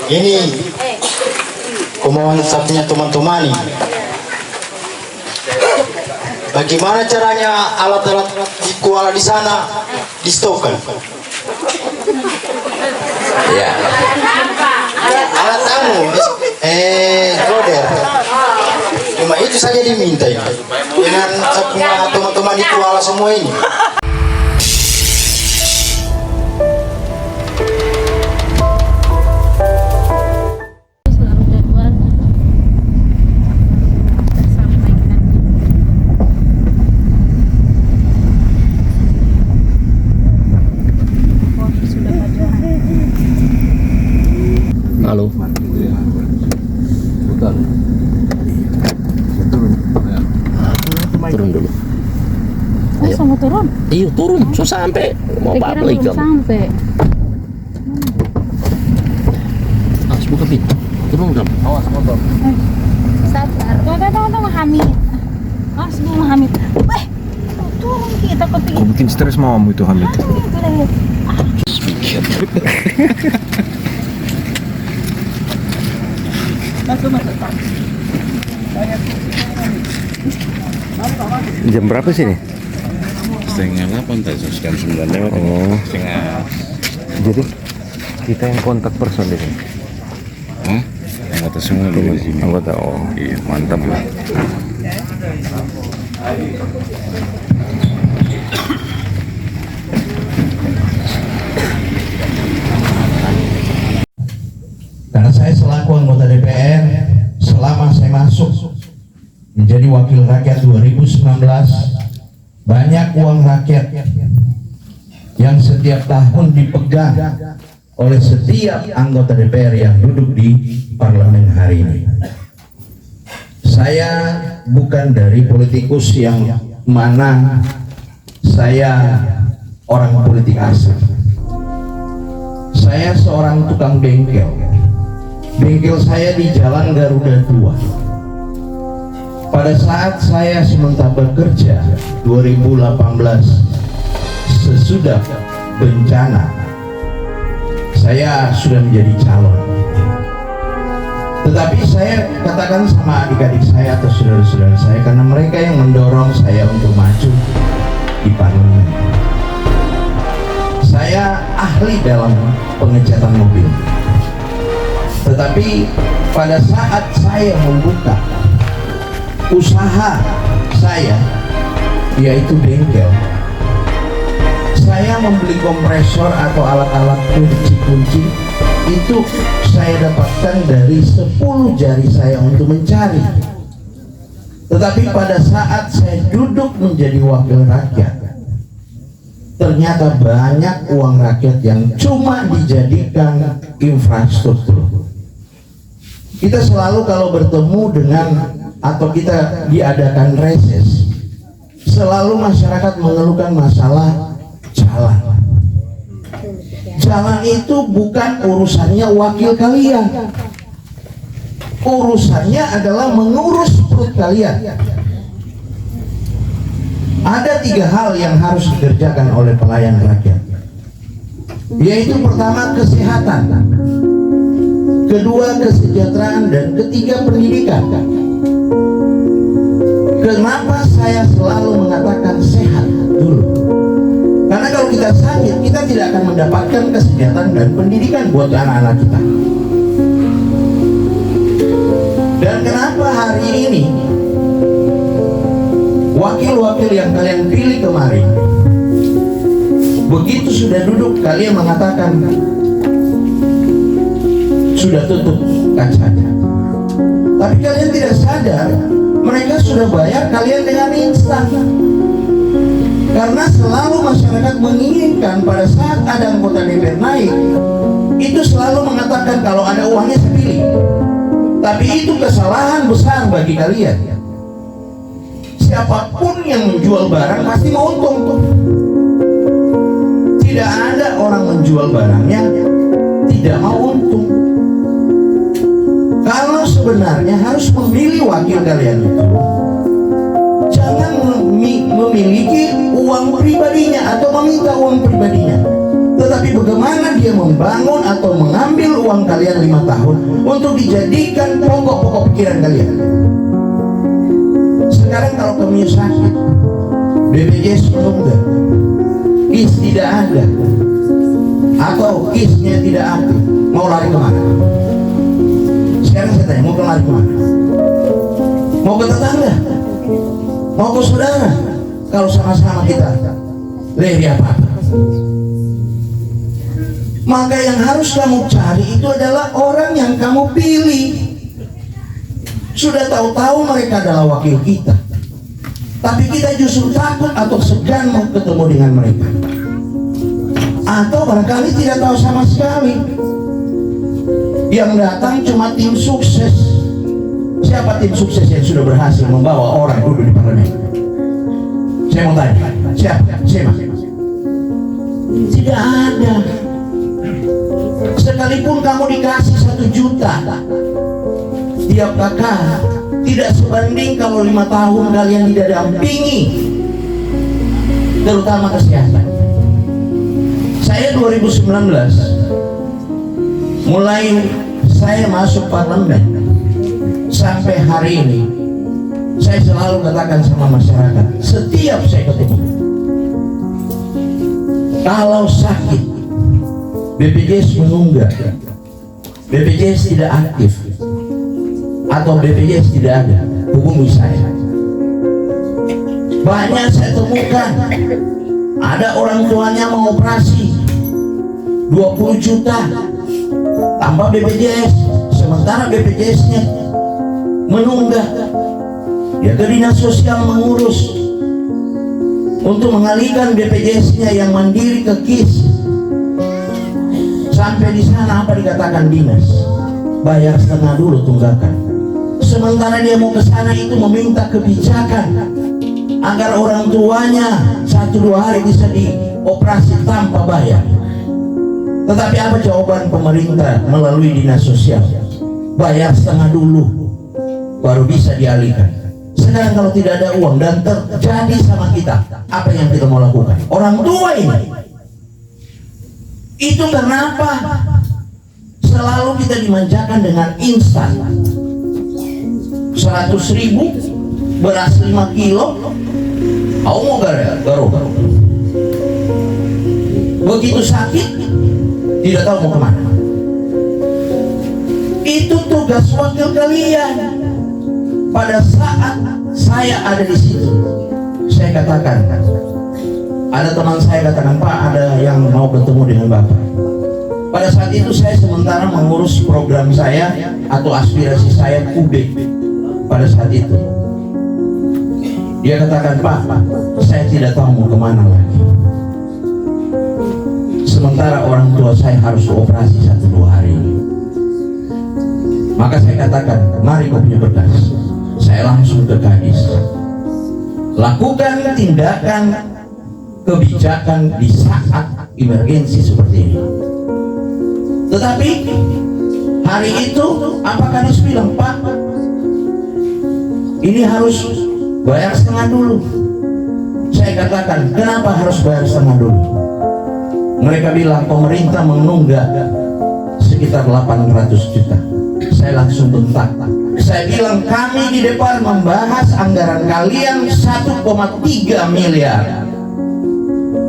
Ini kemauan satunya teman-teman ini. Bagaimana caranya alat-alat di kuala di sana di stokkan? Ya. Alat loader. Cuma itu saja diminta ini. Dengan semua teman-teman di kuala semua ini. Halo. Turun dulu. Oh, sama turun? Iya turun, so sampai mau apa lagi kamu? Sampai. Harus buka pintu. Turun kamu. Awas motor. Sabar. Tunggu Hamid. Ah, sebelum Hamid. Turun kita kepingin. Kau bikin stres mamamu itu Hamid. Jam berapa sih nih? Setengah 8 tadi, jam 9 lewat. Oh, Setengah. jadi kita yang kontak person di sini. Hah? Anggota semua dulu di sini. Anggota, oh Iya. mantap lah. Karena saya selaku anggota DPR, selama saya masuk menjadi wakil rakyat 2019, banyak uang rakyat yang setiap tahun dipegang oleh setiap anggota DPR yang duduk di parlemen hari ini. Saya bukan dari politikus yang mana saya orang politik asing. Saya seorang tukang bengkel. Bengkel saya di Jalan Garuda 2. Pada saat saya sementara bekerja 2018 sesudah bencana, saya sudah menjadi calon. Tetapi saya katakan sama adik-adik saya atau saudara-saudara saya, karena mereka yang mendorong saya untuk maju di parlemen. Saya ahli dalam pengecatan mobil. Tetapi pada saat saya membuka usaha saya, yaitu bengkel, saya membeli kompresor atau alat-alat kunci-kunci itu saya dapatkan dari 10 jari saya untuk mencari. Tetapi pada saat saya duduk menjadi wakil rakyat, ternyata banyak uang rakyat yang cuma dijadikan infrastruktur. Kita selalu kalau bertemu dengan atau kita diadakan reses, selalu masyarakat mengeluhkan masalah jalan. Jalan itu bukan urusannya wakil kalian. Urusannya adalah mengurus perut kalian. Ada 3 hal yang harus dikerjakan oleh pelayan rakyat, yaitu pertama kesehatan, kedua kesejahteraan, dan ketiga pendidikan. Kenapa saya selalu mengatakan sehat dulu? Karena kalau kita sakit, kita tidak akan mendapatkan kesejahteraan dan pendidikan buat anak-anak kita. Dan kenapa hari ini wakil-wakil yang kalian pilih kemarin, begitu sudah duduk kalian mengatakan sudah tutup kacanya. Tapi kalian tidak sadar, mereka sudah bayar kalian dengan instan. Karena selalu masyarakat menginginkan pada saat ada anggota DPR naik, itu selalu mengatakan kalau ada uangnya saya pilih. Tapi itu kesalahan besar bagi kalian. Siapapun yang menjual barang pasti mau untung tuh. Tidak ada orang menjual barangnya tidak mau untung. Kalau sebenarnya harus memilih wakil kalian itu, jangan memiliki uang pribadinya atau meminta uang pribadinya, tetapi bagaimana dia membangun atau mengambil uang kalian kalian 5 tahun untuk dijadikan pokok-pokok pikiran kalian. Sekarang kalau kamu sakit, BPJS menunggak, KIS tidak ada, atau KIS-nya tidak aktif, mau lari kemana? Sekarang saya tanya, mau lari kemana? Mau ke tetangga? Mau ke saudara? Kalau sama-sama kita lari apa? Maka yang harus kamu cari itu adalah orang yang kamu pilih. Sudah tahu-tahu mereka adalah wakil kita, tapi kita justru takut atau segan mau ketemu dengan mereka, atau barangkali tidak tahu sama sekali. Yang datang cuma tim sukses. Siapa tim sukses yang sudah berhasil membawa orang duduk di parlemen? Saya mau tanya, siapa? Tidak ada. Sekalipun kamu dikasih 1 juta tiap kakak, tidak sebanding kalau 5 tahun kalian tidak dampingi, terutama kesehatan. Saya 2019 mulai saya masuk parlemen sampai hari ini, saya selalu katakan sama masyarakat, setiap saya ketemu, kalau sakit BPJS menunggak, BPJS tidak aktif, atau BPJS tidak ada, hubungi saya. Banyak saya temukan ada orang tuanya mau operasi 20 juta tanpa BPJS, sementara BPJS-nya menunggak. Ya ke dinas sosial mengurus untuk mengalihkan BPJS-nya yang mandiri ke KIS. Sampai di sana apa dikatakan dinas? Bayar setengah dulu tunggakan. Sementara dia mau ke sana itu meminta kebijakan agar orang tuanya 1-2 hari bisa dioperasi tanpa bayar. Tetapi apa jawaban pemerintah melalui dinas sosial? Bayar setengah dulu, baru bisa dialihkan. Sekarang kalau tidak ada uang dan terjadi sama kita, apa yang kita mau lakukan? Orang tua ini. Itu karena apa? Selalu kita dimanjakan dengan instan. 100.000 beras 5 kilo, aku mau garuk. Begitu sakit, tidak tahu mau kemana. Itu tugas wakil kalian. Pada saat saya ada di situ, saya katakan, ada teman saya katakan, Pak, ada yang mau bertemu dengan Bapak. Pada saat itu saya sementara mengurus program saya atau aspirasi saya UB. Pada saat itu dia katakan, Pak, saya tidak tahu mau kemana lagi. Sementara orang tua saya harus operasi 1-2 hari ini. Maka saya katakan, mari kau punya berkas. Saya langsung ke Kadis, lakukan tindakan kebijakan di saat emergensi seperti ini. Tetapi hari itu apa Kadis bilang, Pak, ini harus bayar setengah dulu. Saya katakan, kenapa harus bayar setengah dulu? Mereka bilang pemerintah menunggak sekitar 800 juta. Saya langsung bentak. Saya bilang, kami di DPR membahas anggaran kalian 1,3 miliar.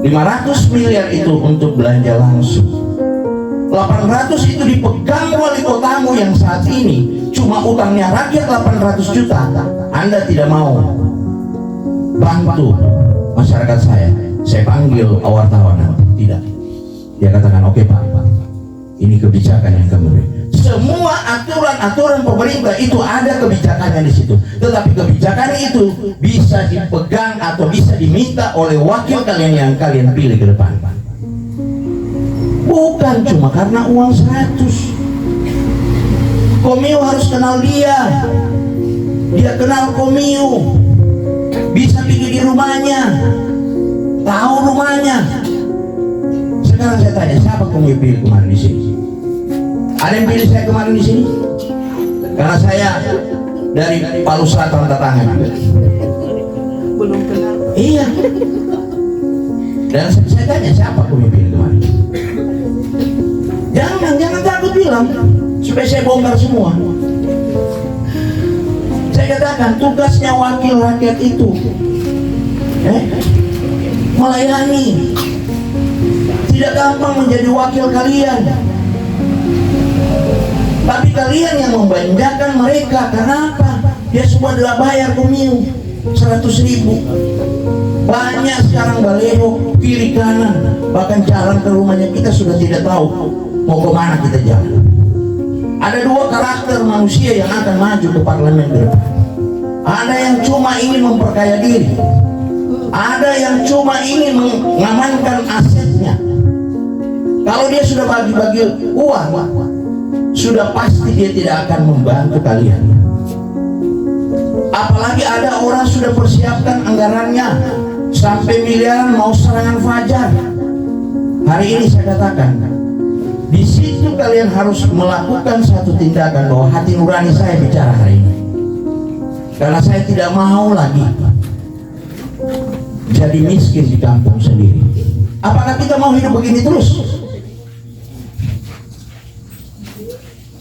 500 miliar itu untuk belanja langsung. 800 itu dipegang wali kotamu yang saat ini cuma utangnya rakyat 800 juta. Anda tidak mau bantu masyarakat saya panggil wartawan nanti. Tidak. Dia katakan, oke Pak, ini kebijakan yang kamu beri. Semua aturan-aturan pemerintah itu ada kebijakannya di situ. Tetapi kebijakan itu bisa dipegang atau bisa diminta oleh wakil kalian yang kalian pilih ke depan. Bukan cuma karena uang 100. Komio harus kenal dia. Dia kenal Komio. Bisa pergi di rumahnya. Tahu rumahnya. Sekarang saya tanya, siapa Komio pilih kemarin di sini? Ada yang pilih saya kemarin di sini? Karena saya dari Palu Selatan Tatangan. Belum kenal. Iya. Dan saya tanya, siapa Komio pilih kemarin? Jangan takut bilang. supaya saya bongkar semua. Saya katakan tugasnya wakil rakyat itu melayani. Tidak gampang menjadi wakil kalian, tapi kalian yang membelanjakan mereka. Kenapa? Dia semua adalah bayar pemilu 100.000. Banyak sekarang baleho kiri kanan, bahkan jalan ke rumahnya kita sudah tidak tahu mau kemana kita jalan. Ada dua karakter manusia yang akan maju ke parlemen ke depan. Ada yang cuma ingin memperkaya diri, ada yang cuma ingin mengamankan asetnya. Kalau dia sudah bagi-bagi uang, sudah pasti dia tidak akan membantu kalian. Apalagi ada orang sudah persiapkan anggarannya sampai miliaran mau serangan fajar. Hari ini saya katakan, di situ kalian harus melakukan satu tindakan bahwa hati nurani saya bicara hari ini. Karena saya tidak mau lagi jadi miskin di kampung sendiri. Apakah kita mau hidup begini terus?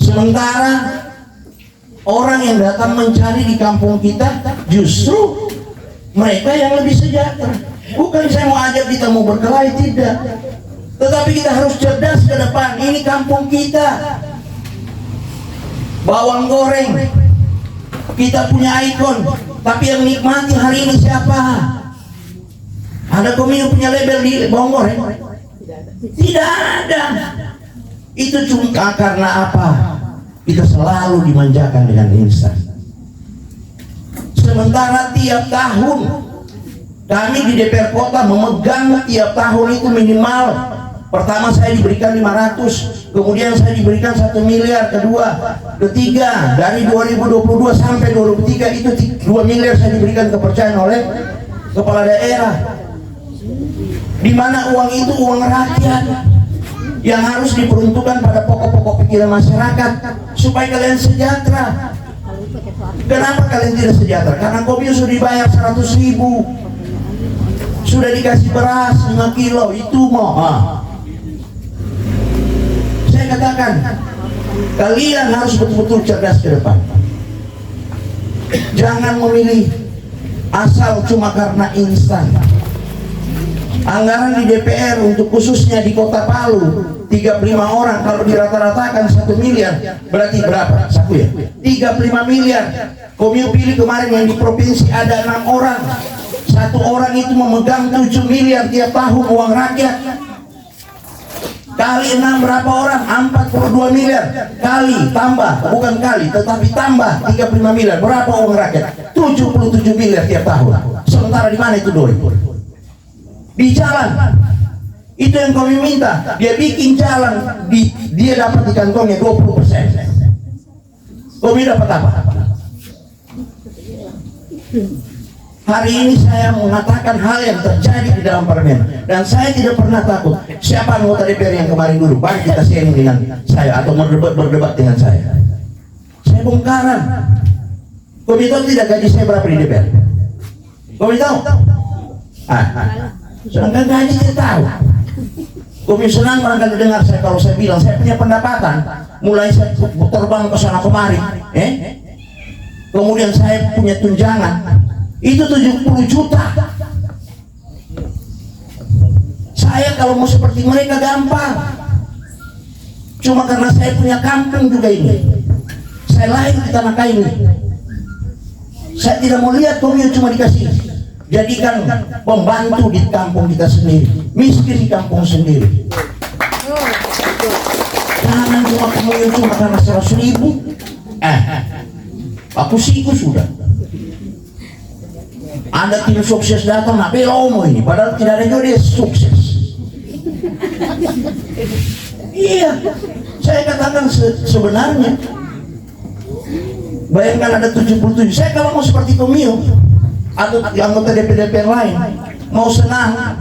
Sementara orang yang datang mencari di kampung kita justru mereka yang lebih sejahtera. Bukan saya mau ajak kita mau berkelahi, tidak. Tetapi kita harus cerdas ke depan. Ini kampung kita. Bawang goreng, kita punya ikon, tapi yang nikmati hari ini siapa? Ada Komio punya label di bawang goreng? Tidak ada. Itu cuma karena apa? Kita selalu dimanjakan dengan instan. Sementara tiap tahun kami di DPR Kota memegang tiap tahun itu minimal, pertama saya diberikan 500, kemudian saya diberikan 1 miliar, kedua, ketiga, dari 2022 sampai 2023 itu 2 miliar saya diberikan kepercayaan oleh kepala daerah, di mana uang itu uang rakyat yang harus diperuntukkan pada pokok-pokok pikiran masyarakat supaya kalian sejahtera. Kenapa kalian tidak sejahtera? Karena Komio sudah dibayar 100.000, sudah dikasih beras 5 kilo, itu mau. Saya katakan, kalian harus betul-betul cerdas ke depan. Jangan memilih asal cuma karena instan. Anggaran di DPR untuk khususnya di Kota Palu 35 orang, kalau dirata-ratakan 1 miliar berarti berapa? Saku ya? 35 miliar. Komio pilih kemarin yang di provinsi ada 6 orang. 1 orang itu memegang 7 miliar tiap tahun uang rakyat. Kali 6 berapa orang? 42 miliar. Kali tambah, bukan kali, tetapi tambah 35 miliar. Berapa uang rakyat? 77 miliar tiap tahun. Sementara di mana itu doi? Di jalan. Itu yang kami minta. Dia bikin jalan, dia dapat di kantongnya 20%. Kami dapat apa? Hari ini saya mengatakan hal yang terjadi di dalam parlemen, dan saya tidak pernah takut. Siapa anggota DPR yang kemarin dulu? Baik kita sharing dengan saya atau berdebat dengan saya. Saya bongkaran. Kami tahu tidak gaji saya berapa di DPR? Kami tahu? Sedangkan gaji saya tahu. Kami senang barangkali dengar saya kalau saya bilang saya punya pendapatan. Mulai saya terbang ke sana kemari, kemudian saya punya tunjangan. Itu 70 juta. Saya kalau mau seperti mereka gampang. Cuma karena saya punya kampung juga ini. Saya lahir di tanah kayu. Saya tidak mau lihat Komio cuma dikasih jadikan pembantu di kampung kita sendiri, miskin di kampung sendiri. Jangan cuma Komio cuma karena 100.000. Aku siku sudah. Ada tim sukses datang, nah Belomo ini, padahal tidak ada juga dia sukses. Iya, saya katakan sebenarnya. Bayangkan ada 77. Saya kalau mau seperti Komio atau anggota DPR lain, mau senang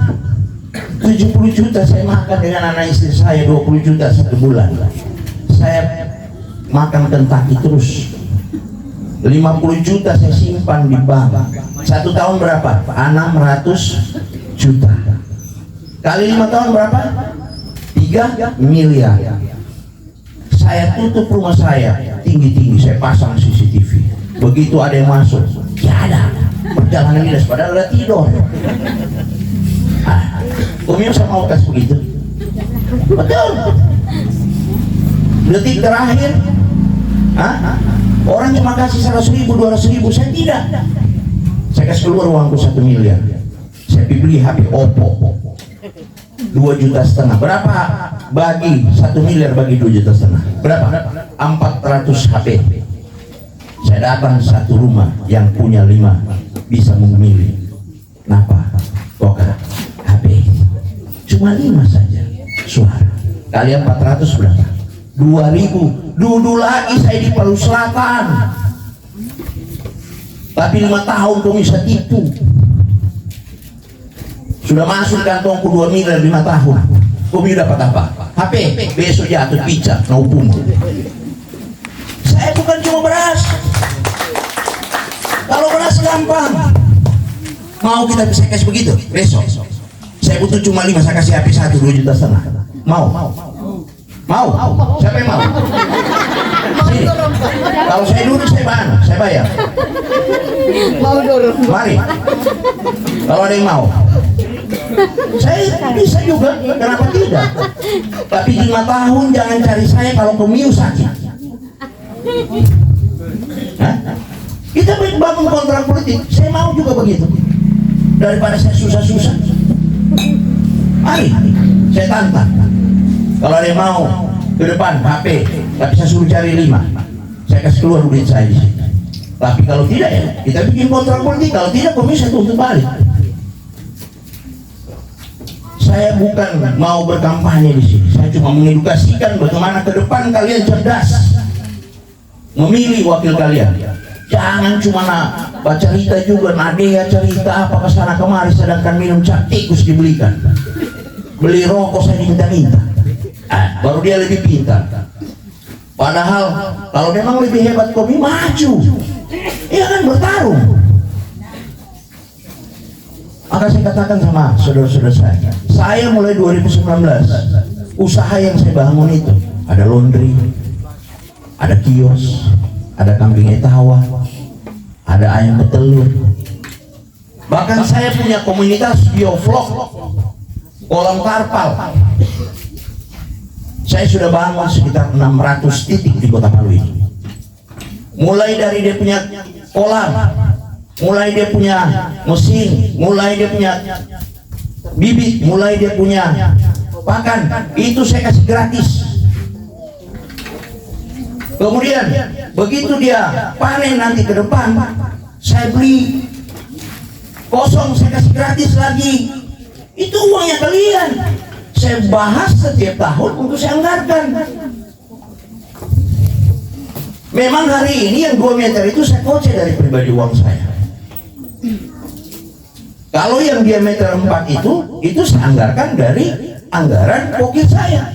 70 juta saya makan dengan anak istri saya 20 juta 1 bulan. Saya makan Kentucky terus. 50 juta saya simpan di bank. 1 tahun berapa? 600 juta. Kali 5 tahun berapa? 3 miliar. 1 Saya tutup rumah saya tinggi-tinggi, saya pasang CCTV. Begitu ada yang masuk, ya ada perjalanan dinas, padahal ada tidur. Umi saya mau kasih begitu. Betul. Detik terakhir, orang cuma kasih 100.000, 200.000, saya tidak. Saya kasih keluar uangku 1 miliar. Saya beli HP Oppo 2,5 juta. Berapa bagi 1 miliar bagi 2,5 juta? Berapa? 400 HP. Saya datang satu rumah yang punya 5 bisa memilih. Kenapa? Toka HP cuma 5 saja suara. Kalian 400 berapa? 2.000. Dulu lagi saya di Palu Selatan. Tapi 5 tahun kau bisa tipu. Sudah masuk kantongku 2 miliar 5 tahun. Kau dapat apa? HP. Besok jatuh pizza, naupun. Saya bukan cuma beras. Kalau beras gampang. Mau kita bisa kasih begitu? Besok. Saya butuh cuma 5, saya kasih HP 1, 2,5 juta. Mau? Mau? Siapa yang mau? Sini. Kalau saya duduk saya bayar. Mau dorong. Mari. Kalau ada yang mau. Saya bisa juga, kenapa tidak? Tapi 5 tahun jangan cari saya kalau kemiu sakit. Kita bangun kontrak politik, saya mau juga begitu. Daripada saya susah-susah. Mari, saya tantang. Kalau ada yang mau ke depan HP, tapi saya suruh cari 5, saya kasih keluar duit saya di sini. Tapi kalau tidak ya, kita bikin kontrak politik. Kalau tidak, komisi saya tuntut balik. Saya bukan mau berkampanye di sini. Saya cuma mengedukasikan bagaimana ke depan kalian cerdas memilih wakil kalian. Jangan cuma baca cerita juga, nadea cerita apa kesana kemari, sedangkan minum cap tikus dibelikan. Beli rokok saya diminta-minta. Baru dia lebih pintar. Padahal kalau memang lebih hebat komi, maju. Ia kan bertarung. Maka saya katakan sama saudara-saudara saya mulai 2019, usaha yang saya bangun itu ada laundry, ada kios, ada kambing etawa, ada ayam petelur. Bahkan saya punya komunitas biovlog, kolam karpal. Saya sudah bangun sekitar 600 titik di Kota Palu ini. Mulai dari dia punya kolam, mulai dia punya mesin, mulai dia punya bibit, mulai dia punya pakan, itu saya kasih gratis. Kemudian begitu dia panen nanti ke depan, saya beli kosong, saya kasih gratis lagi. Itu uangnya kalian. Saya bahas setiap tahun untuk saya anggarkan. Memang hari ini yang 2 meter itu saya kocek dari pribadi uang saya. Kalau yang diameter 4 itu saya anggarkan dari anggaran wakil saya.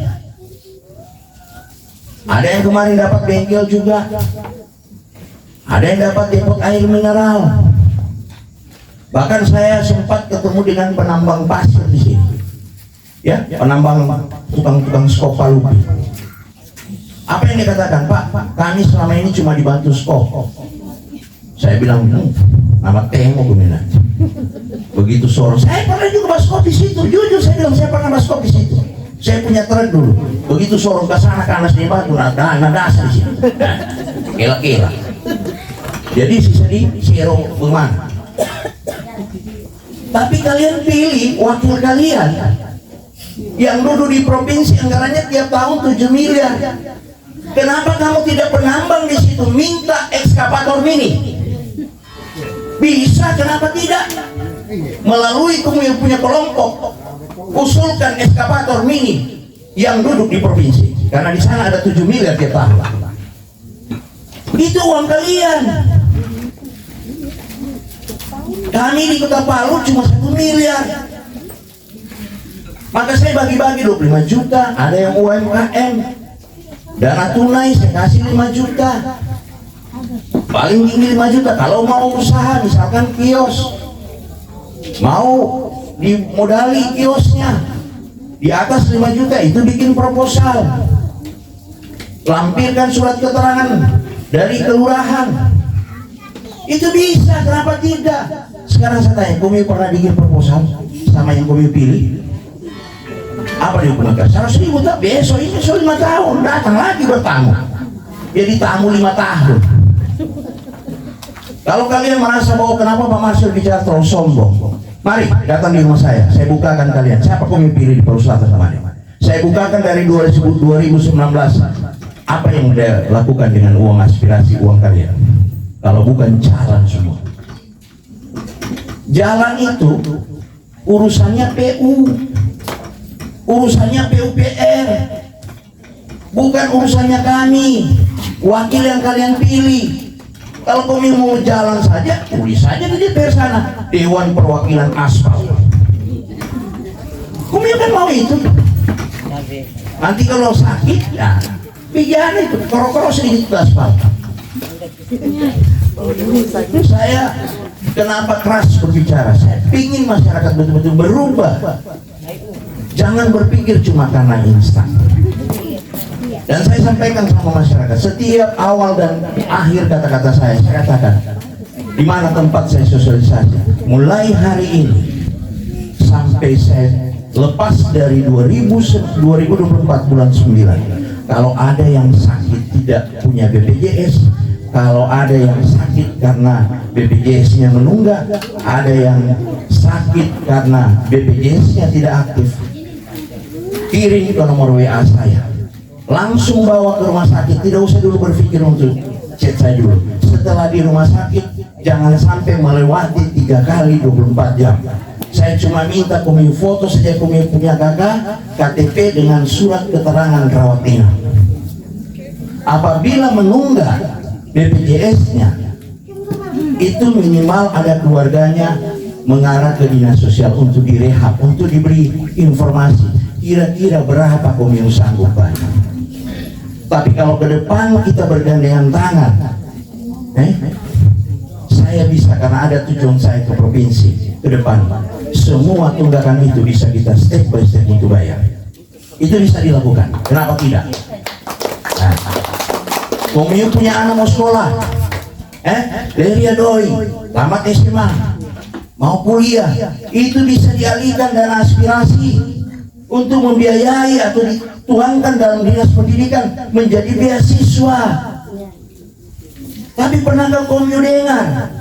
Ada yang kemarin dapat bengkel juga, ada yang dapat depot air mineral. Bahkan saya sempat ketemu dengan penambang pasir di sini, ya, penambang tukang skop Palu. Apa yang dikatakan, Pak, kami selama ini cuma dibantu skop. Saya bilang, nama temo peminat. Begitu sore, saya pernah juga baskop di situ. Jujur saya bilang, saya pernah baskop di situ. Saya punya truk dulu. Begitu sorong ke sana ke anas di batu, nada dasar di situ. Kela-kela. Jadi sisa di serong bagaimana? Tapi kalian pilih wakil kalian yang duduk di provinsi anggarannya tiap tahun 7 miliar. Kenapa kamu tidak penambang di situ? Minta ekskavator mini. Bisa, kenapa tidak? Melalui kamu yang punya kelompok, usulkan ekskavator mini yang duduk di provinsi, karena di sana ada 7 miliar tiap tahun. Itu uang kalian. Kami di Kota Palu cuma 1 miliar. Maka saya bagi-bagi 25 juta, ada yang UMKM, dana tunai saya kasih 5 juta. Paling tinggi 5 juta. Kalau mau usaha misalkan kios, mau dimodali kiosnya di atas 5 juta, itu bikin proposal. lampirkan surat keterangan dari kelurahan. Itu bisa, kenapa tidak? Sekarang saya tanya, Komi pernah bikin proposal sama yang Komi pilih? Apa dihukumkan? 100.000 tak? Besok ini 5 tahun datang lagi bertamu. Jadi tamu 5 tahun. Kalau kalian merasa bahwa kenapa Pak Marsil bicara terlalu sombong, mari datang di rumah saya bukakan kalian siapa Komi pilih di Palu Selatan kemarin. Saya bukakan dari 2019 apa yang dia lakukan dengan uang aspirasi uang kalian. Kalau bukan jalan semua. Jalan itu urusannya PU, urusannya PUPR, bukan urusannya kami, wakil yang kalian pilih. Kalau Komi mau jalan saja, tulis saja di DPR sana, Dewan Perwakilan Aspal. Komi kan mau itu. Nanti kalau sakit, ya pijana itu, koro-koro sedikit ke aspal. Saya kenapa keras berbicara? Saya ingin masyarakat betul-betul berubah. Jangan berpikir cuma karena instan. Dan saya sampaikan sama masyarakat, setiap awal dan akhir kata-kata saya katakan di mana tempat saya sosialisasi. Mulai hari ini sampai saya lepas dari 2024 bulan 9, kalau ada yang sakit tidak punya BPJS, kalau ada yang sakit karena BPJS-nya menunggak, ada yang sakit karena BPJS-nya tidak aktif, kirim ke nomor WA saya, langsung bawa ke rumah sakit. Tidak usah dulu berpikir untuk chat saya dulu. Setelah di rumah sakit jangan sampai melewati 3 kali 24 jam. Saya cuma minta Komi foto saja Komi punya kakak, KTP dengan surat keterangan rawat inap. Apabila menunggak BPJS-nya, itu minimal ada keluarganya mengarah ke dinas sosial untuk direhab, untuk diberi informasi kira-kira berapa Komi sanggup bayar. Tapi kalau ke depan kita bergandengan tangan, saya bisa, karena ada tujuan saya ke provinsi ke depan, semua tunggakan itu bisa kita step by step untuk bayar. Itu bisa dilakukan, kenapa tidak? Nah, Komi punya anak mau sekolah, Delia doi, tamat SMA, mau kuliah, itu bisa dialihkan dana aspirasi untuk membiayai atau dituangkan dalam dinas pendidikan menjadi beasiswa. Tapi pernahkah Komi dengar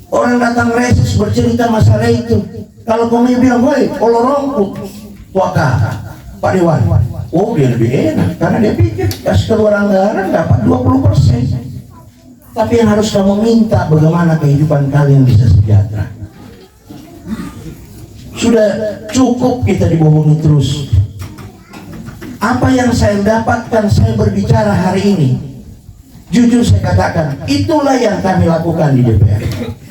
orang datang reses bercerita masalah itu? Kalau Komi bilang, woi, olorong tuaka Pak Dewan, oh dia lebih enak karena dia pikir kasih keluar anggaran dapat 20%. Tapi yang harus kamu minta bagaimana kehidupan kalian bisa sejahtera. Sudah cukup kita dibohongi terus. Apa yang saya dapatkan, saya berbicara hari ini, jujur saya katakan, itulah yang kami lakukan di DPR.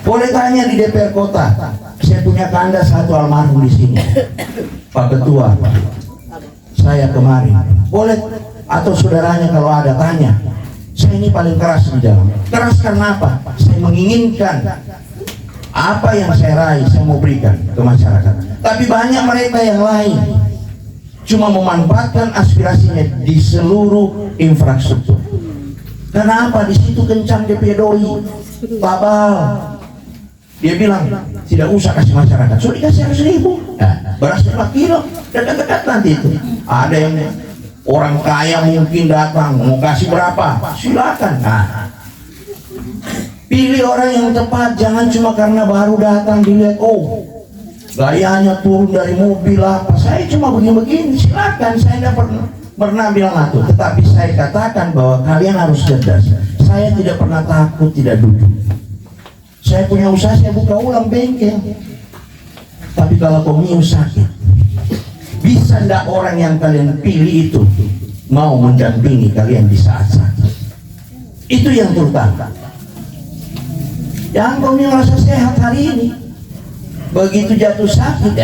Boleh tanya di DPR kota, saya punya kanda satu almarhum di sini, Pak Ketua. Saya kemarin, boleh atau saudaranya kalau ada tanya, saya ini paling keras di dalam. Keras karena apa? Saya menginginkan apa yang saya raih, saya mau berikan ke masyarakat. Tapi banyak mereka yang lain cuma memanfaatkan aspirasinya di seluruh infrastruktur. Kenapa? Di situ kencang DP doi, babal. Dia bilang tidak usah kasih masyarakat, sudah dikasih 100.000. Nah, beras 5 kilo, dekat-dekat nanti itu. Ada yang orang kaya mungkin datang mau kasih berapa, silakan. Nah, pilih orang yang tepat, jangan cuma karena baru datang dilihat, oh gayanya turun dari mobil apa, saya cuma begini-begini, silakan. Saya tidak pernah bilang itu, tetapi saya katakan bahwa kalian harus cerdas. Saya tidak pernah takut, tidak duduk. Saya punya usaha, saya buka ulang bengkel. Tapi kalau Komi sakit, bisa ndak orang yang kalian pilih itu mau mendampingi kalian di saat sakit? Itu yang terutama. Yang Komi merasa sehat hari ini, begitu jatuh sakit,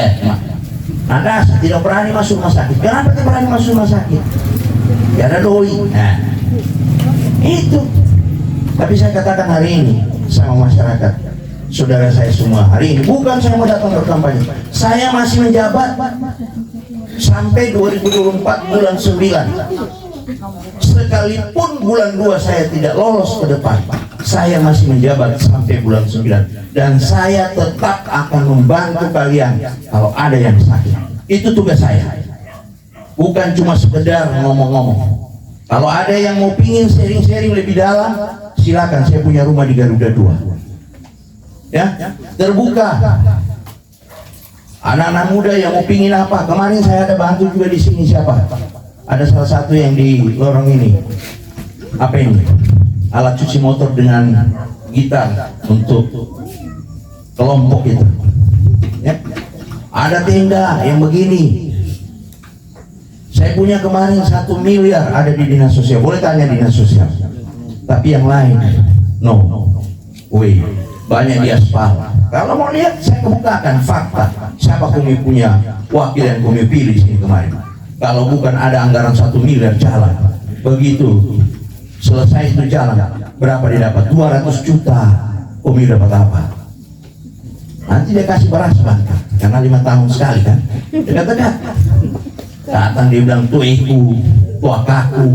Anda tidak berani masuk rumah sakit. Kenapa tidak berani masuk rumah sakit? Ya ada doi. Nah, itu. Tapi saya katakan hari ini sama masyarakat, saudara saya semua, hari ini bukan saya mau datang berkampanye, saya masih menjabat sampai 2024 bulan 9. Sekalipun bulan 2 saya tidak lolos ke depan, saya masih menjabat sampai bulan 9. Dan saya tetap akan membantu kalian kalau ada yang sakit. Itu tugas saya. Bukan cuma sekedar ngomong-ngomong. Kalau ada yang mau pingin sharing-sharing lebih dalam, silakan. Saya punya rumah di Garuda 2. Ya, terbuka. Anak-anak muda yang mau pingin apa? Kemarin saya ada bantu juga di sini. Siapa? Ada salah satu yang di lorong ini. Apa ini? Alat cuci motor dengan gitar untuk kelompok itu. Ya. Ada tenda yang begini. Saya punya kemarin 1 miliar ada di dinas sosial. Boleh tanya dinas sosial. Tapi yang lain, no. Wih, banyak di aspal. Kalau mau lihat, saya kebukakan fakta. Siapa kami punya wakil yang kami pilih sini kemarin. Kalau bukan ada anggaran 1 miliar jalan. Begitu selesai itu jalan, berapa dia dapat? 200 juta. Kami dapat apa? Nanti dia kasih beras bangka. Karena 5 tahun sekali kan. Dekat-dekat. Datang dia bilang tueku, tuakaku,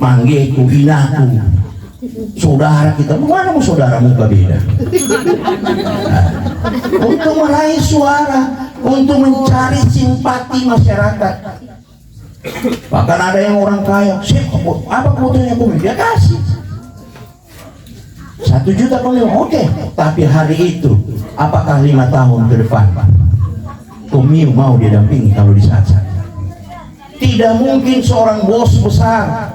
manggeku, inaku. Saudara kita, mana mau saudara muka beda? Nah, untuk meraih suara, untuk mencari simpati masyarakat. Bahkan ada yang orang kaya, apa kebutuhannya kami? Dia kasih 1 juta kami, oke. Tapi hari itu, apakah 5 tahun ke depan kami mau dia dampingi kalau di saat-saat? Tidak mungkin seorang bos besar,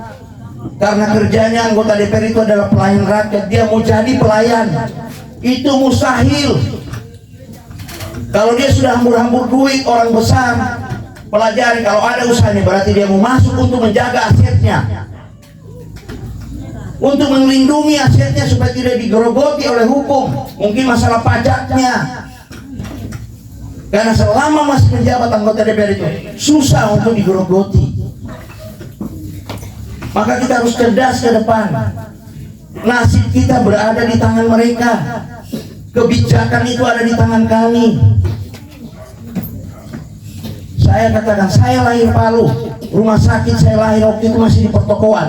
karena kerjanya anggota DPR itu adalah pelayan rakyat, dia mau jadi pelayan. Itu mustahil. Kalau dia sudah hambur-hambur duit, orang besar, pelajari kalau ada usahanya berarti dia mau masuk untuk menjaga asetnya, untuk melindungi asetnya supaya tidak digerogoti oleh hukum. Mungkin masalah pajaknya, karena selama masih menjabat anggota DPR itu susah untuk digerogoti. Maka kita harus cerdas ke depan. Nasib kita berada di tangan mereka. Kebijakan itu ada di tangan kami. Saya katakan, saya lahir Palu. Rumah sakit saya lahir waktu itu masih di pertokoan.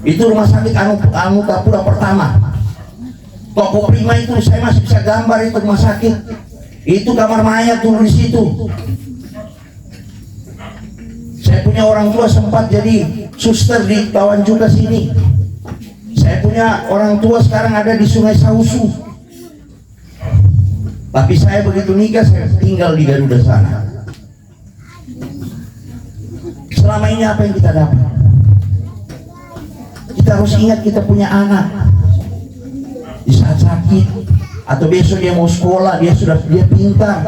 Itu rumah sakit Anutapura pertama. Toko Prima itu saya masih bisa gambar itu rumah sakit. Itu kamar mayat dulu di situ. Saya punya orang tua sempat jadi suster di Tawan juga sini. Saya punya orang tua sekarang ada di Sungai Sausu. Tapi saya begitu nikah saya tinggal di Garuda sana. Selama ini apa yang kita dapat? Kita harus ingat kita punya anak. Di saat sakit atau besok dia mau sekolah, dia pintar.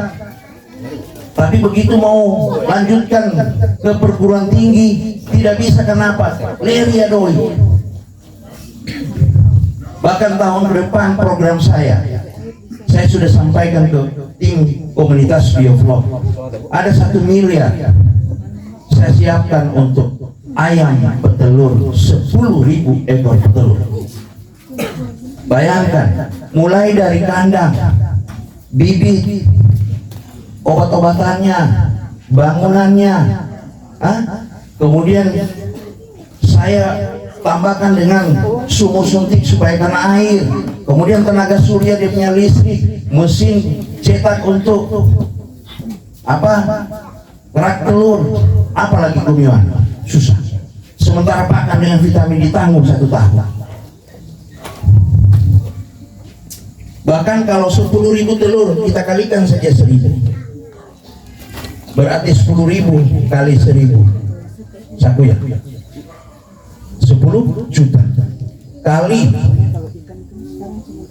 Tapi begitu mau lanjutkan ke perguruan tinggi tidak bisa, kenapa? Leria doi. Bahkan tahun depan program saya sudah sampaikan ke tim komunitas biovlog. Ada 1 miliar saya siapkan untuk ayam petelur, 10.000 ekor petelur. Bayangkan, mulai dari kandang, bibit, obat-obatannya, bangunannya, kemudian saya tambahkan dengan sumur suntik supaya kena air, kemudian tenaga surya, dia punya listrik, mesin cetak untuk kerak telur, apalagi kumiwan, susah. Sementara pakan dengan vitamin ditanggung 1 tahun. Bahkan kalau 10.000 telur kita kalikan saja 1.000, berarti 10.000 kali 1.000 saku ya 10 juta kali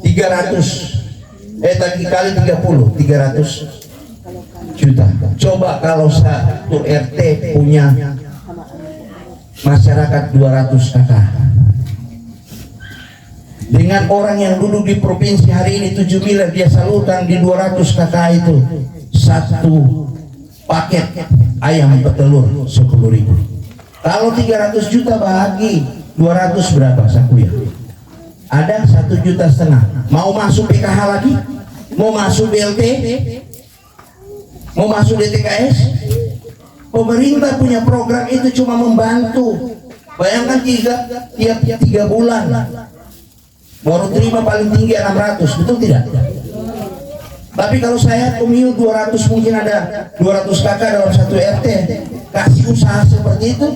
300 kali 30 300 juta. Coba kalau satu RT punya masyarakat 200 kakak, dengan orang yang duduk di provinsi hari ini 7 miliar, dia salurkan di 200 kakak itu 1 paket ayam petelur 10.000. Kalau 300 juta bagi 200 berapa saku ya? Ada 1,5 juta. Mau masuk PKH lagi? Mau masuk BLT? Mau masuk DTKS? Pemerintah punya program itu cuma membantu. Bayangkan tiap 3 bulan baru terima paling tinggi 600, betul tidak? Tapi kalau saya pemilu 200, mungkin ada 200 kakak dalam satu RT, kasih usaha seperti itu,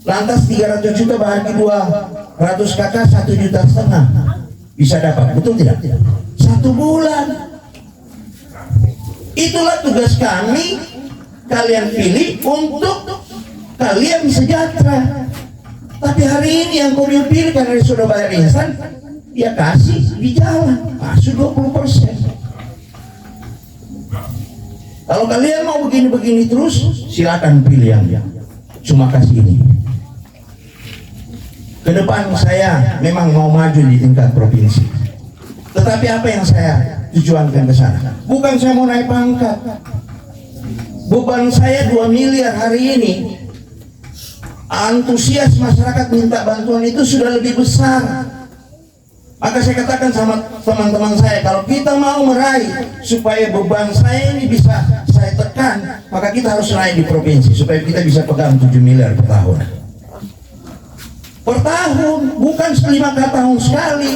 lantas 300 juta bagi 200 kakak 1,5 juta bisa dapat, betul tidak? 1 bulan. Itulah tugas kami, kalian pilih untuk kalian sejahtera. Tapi hari ini yang kau pilih karena dia sudah bayar insan, dia kasih di jalan, masuk 20%. Kalau kalian mau begini-begini terus, silakan pilih yang cuma kasih ini. Ke depan saya memang mau maju di tingkat provinsi. Tetapi apa yang saya tujuankan ke sana? Bukan saya mau naik pangkat. Beban saya 2 miliar hari ini. Antusias masyarakat minta bantuan itu sudah lebih besar. Maka saya katakan sama teman-teman saya, kalau kita mau meraih supaya beban saya ini bisa saya tekan, maka kita harus naik di provinsi supaya kita bisa pegang 7 miliar per tahun. Per tahun, bukan 5 tahun sekali.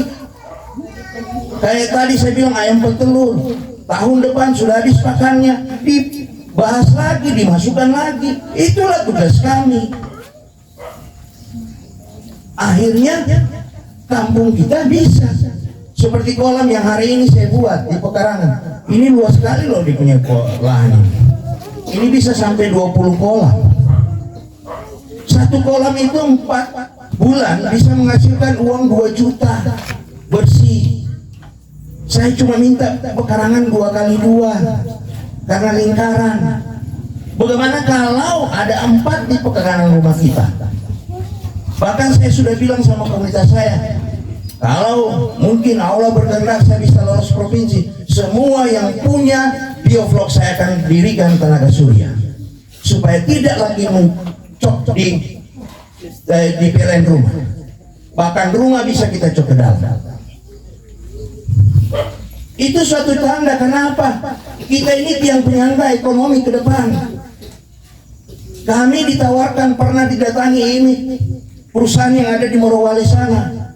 Kayak tadi saya bilang ayam petelur, tahun depan sudah habis pakannya, dibahas lagi, dimasukkan lagi. Itulah tugas kami. Akhirnya kampung kita bisa seperti kolam yang hari ini saya buat di pekarangan. Ini luas sekali loh di punya lahan ini. Ini bisa sampai 20 kolam. Satu kolam itu 4 bulan bisa menghasilkan uang 2 juta bersih. Saya cuma minta pekarangan 2x2 karena lingkaran. Bagaimana kalau ada 4 di pekarangan rumah kita? Bahkan saya sudah bilang sama komunitas saya, kalau mungkin Allah berkehendak saya bisa lolos provinsi, semua yang punya bioflok saya akan dirikan tenaga surya supaya tidak lagi mencok di PLN rumah. Bahkan rumah bisa kita cok ke dalam. Itu suatu tanda kenapa kita ini tiang penyangga ekonomi ke depan. Kami ditawarkan, pernah didatangi ini perusahaan yang ada di Morowali sana,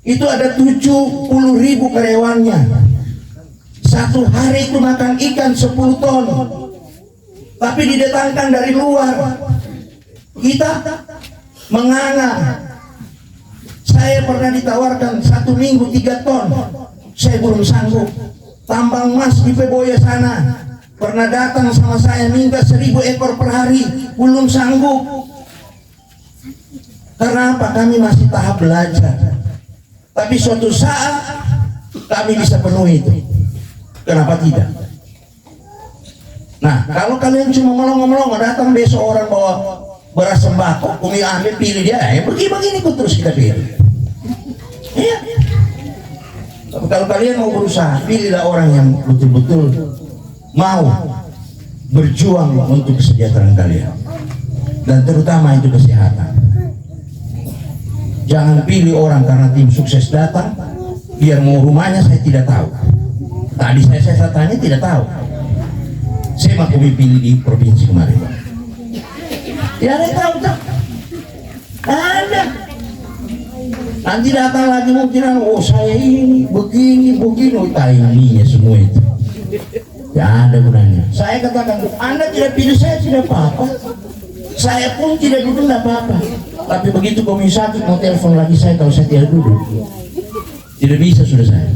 itu ada 70.000 karyawannya. Satu hari itu makan ikan 10 ton, tapi didatangkan dari luar. Kita menganga. Saya pernah ditawarkan 1 minggu 3 ton, saya belum sanggup. Tambang emas di Peboya sana pernah datang sama saya minta 1.000 ekor per hari, belum sanggup. Karena apa? Kami masih tahap belajar. Tapi suatu saat kami bisa penuhi itu. Kenapa tidak? Nah, kalau kalian cuma melongo-melongo, datang besok orang bawa beras sembako, kami ambil pilih dia, begini ikut terus kita pilih. Iya. Tapi kalau kalian mau berusaha, pilihlah orang yang betul-betul mau berjuang untuk kesejahteraan kalian, dan terutama itu kesehatan. Jangan pilih orang karena tim sukses datang, biar mau rumahnya saya tidak tahu. Tadi saya tanya tidak tahu. Saya mau pilih di provinsi kemarin. Tidak ada yang tahu tak? Ada. Nanti datang lagi mungkin, oh saya ini begini, oh tanya semua itu. Tidak ada gunanya. Saya katakan, Anda tidak pilih saya tidak apa-apa. Saya pun tidak duduk tidak apa-apa. Tapi begitu komisi 1 mau telepon lagi saya kalau saya tidak duduk, tidak bisa sudah saya.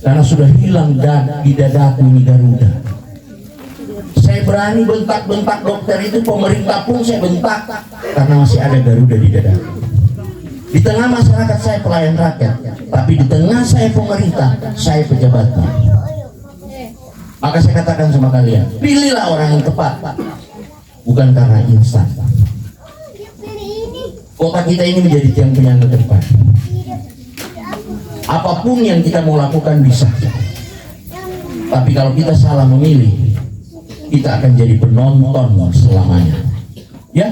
Karena sudah hilang di dadaku ini Garuda. Saya berani bentak-bentak dokter itu, pemerintah pun saya bentak karena masih ada Garuda di dadaku. Di tengah masyarakat saya pelayan rakyat, tapi di tengah saya pemerintah, saya pejabatnya. Maka saya katakan sama kalian, pilihlah orang yang tepat, bukan karena instan. Kota kita ini menjadi tiang penyangga ke depan. Apapun yang kita mau lakukan bisa. Tapi kalau kita salah memilih, kita akan jadi penonton selamanya. Ya?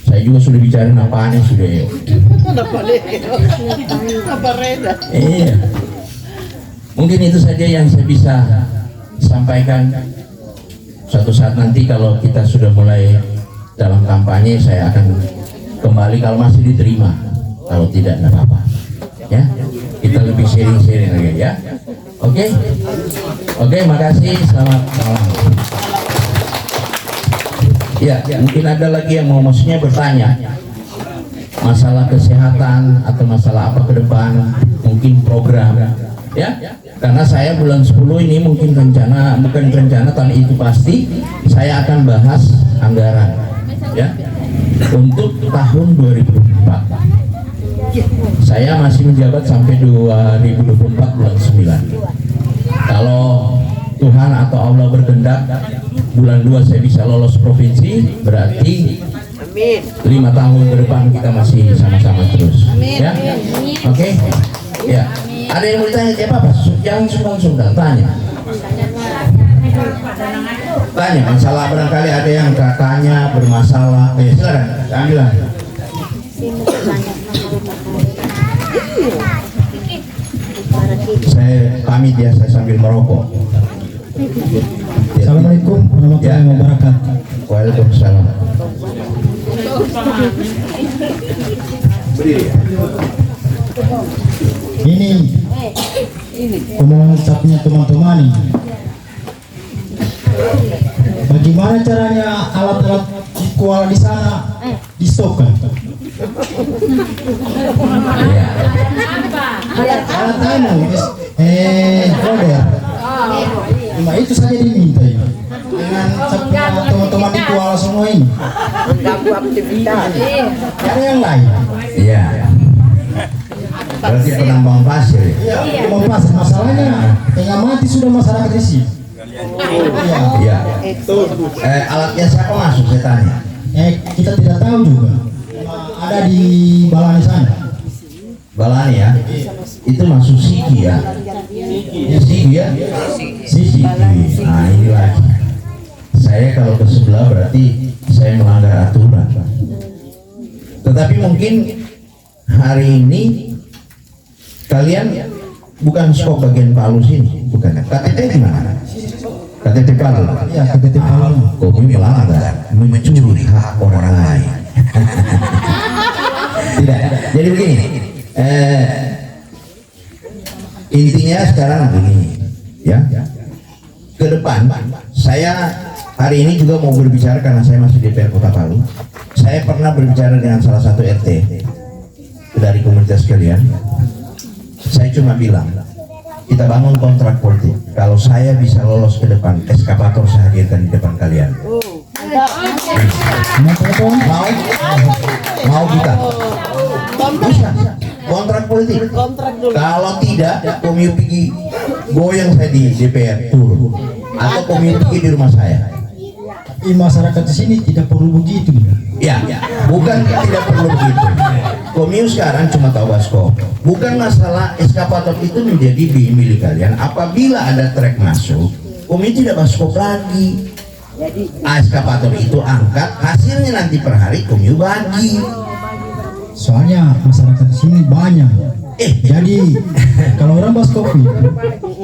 Saya juga sudah bicara apaan yang sudah. Iya. Mungkin itu saja yang saya bisa sampaikan. suatu saat nanti kalau kita sudah mulai dalam kampanye, saya akan kembali kalau masih diterima. Kalau tidak, enggak apa-apa. Ya, kita lebih sharing-sharing lagi ya. Oke, makasih. Selamat malam. Ya, mungkin ada lagi yang mau maksudnya bertanya masalah kesehatan atau masalah apa ke depan, mungkin program, ya. Karena saya bulan 10 ini mungkin bukan rencana, tapi itu pasti saya akan bahas anggaran, ya, untuk tahun 2024. Saya masih menjabat sampai 2024 bulan 9. Kalau Tuhan atau Allah berkehendak bulan 2 saya bisa lolos provinsi, berarti 5 tahun ke depan kita masih sama-sama terus. Ya, oke. Ya, ada yang mau ditanya siapa Pak? Jangan sungkan-sungkan, tanya. Tanya masalah, barangkali ada yang kakaknya bermasalah. Silakan, ambillah. Saya pamit ya, saya sambil merokok. Assalamualaikum warahmatullahi wabarakatuh. Waalaikumsalam. Ini mengucapnya teman-teman ini. Bagaimana caranya alat-alat kuala di sana di stokkan? Alat roder. Cuma itu saja diminta ini. Dengan teman-teman di kuala semua ini. Mengganggu aktivitas. Ada yang lain? Iya. Berarti penambang pasir. Iya, penambang pasir. Masalahnya tengah mati sudah masyarakat di sini. Iya. Alatnya siapa masuk, saya tanya. Kita tidak tahu juga. Ada di Balani sana. Balani ya. Itu masuk Sigi ya. Sigi ya. Sigi. Nah ini lagi. Saya kalau ke sebelah berarti saya melanggar aturan. Tetapi mungkin hari ini kalian bukan skop bagian Palu sini, bukan? KTP di mana? KTP Palu. Ya, KTP Palu. Kami melanggar, mencuri hak orang lain. Tidak. Jadi begini. Intinya sekarang begini, ya. Ke depan, saya hari ini juga mau berbicara karena saya masih DPR Kota Palu. Saya pernah berbicara dengan salah satu RT dari komunitas kalian. Saya cuma bilang, kita bangun kontrak politik. Kalau saya bisa lolos ke depan, eskavator saya hadirkan di depan kalian. Mau kita? Bisa. Kontrak politik. Kalau tidak, Komio pergi goyang saya di DPR turun, atau Komio pergi di rumah saya. Masyarakat di sini tidak perlu begitu. Ya, bukan tidak perlu begitu. Komio sekarang cuma tahu baskop. Bukan masalah eskavator itu menjadi milik kalian. Apabila ada trek masuk, Komio tidak baskop lagi. Eskavator itu angkat, hasilnya nanti per hari Komio bagi. Soalnya masyarakat di sini banyak. Jadi kalau orang baskop itu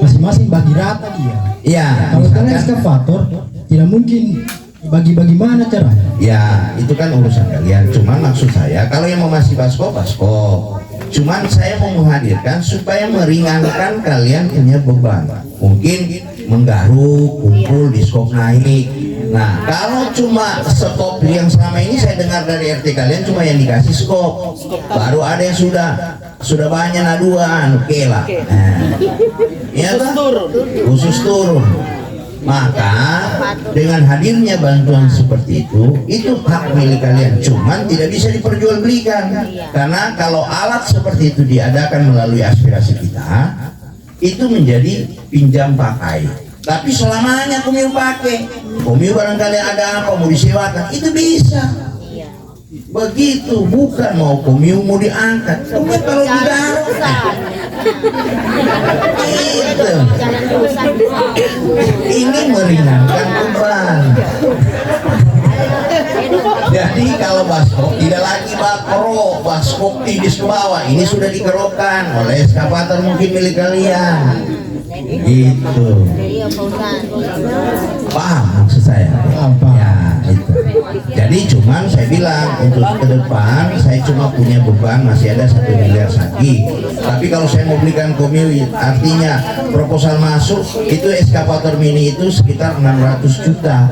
masing-masing bagi rata dia. Ya, Kalau kalian eskavator tidak mungkin bagi-bagi mana caranya? Ya, itu kan urusan kalian. Cuman maksud saya, kalau yang mau masih baskop, baskop. Cuman saya mau menghadirkan supaya meringankan kalian punya beban. Mungkin menggaruk, kumpul, di skop naik. Nah, kalau cuma skop yang selama ini saya dengar dari RT kalian cuma yang dikasih skop. Baru ada yang sudah banyak aduan, oke lah. Nah, ya kan? Khusus turun. Maka dengan hadirnya bantuan seperti itu hak milik kalian, cuman tidak bisa diperjualbelikan. Karena kalau alat seperti itu diadakan melalui aspirasi kita, itu menjadi pinjam pakai. Tapi selamanya Komio pakai, Komio barangkali ada apa mau disewakan, itu bisa. Begitu, bukan mau Komio mau diangkat. Komio kalau digaruk itu ingin meringankan beban. Jadi kalau baskop tidak lagi bakro, baskop tidis ke bawah. Ini sudah dikerokkan oleh eskavator mungkin milik kalian. Gitu. Paham maksud saya? Paham. Ya, itu. Jadi cuman saya bilang untuk ke depan saya cuma punya beban masih ada 1 miliar lagi. Tapi kalau saya mau belikan Komio, artinya proposal masuk itu eskavator mini itu sekitar 600 juta.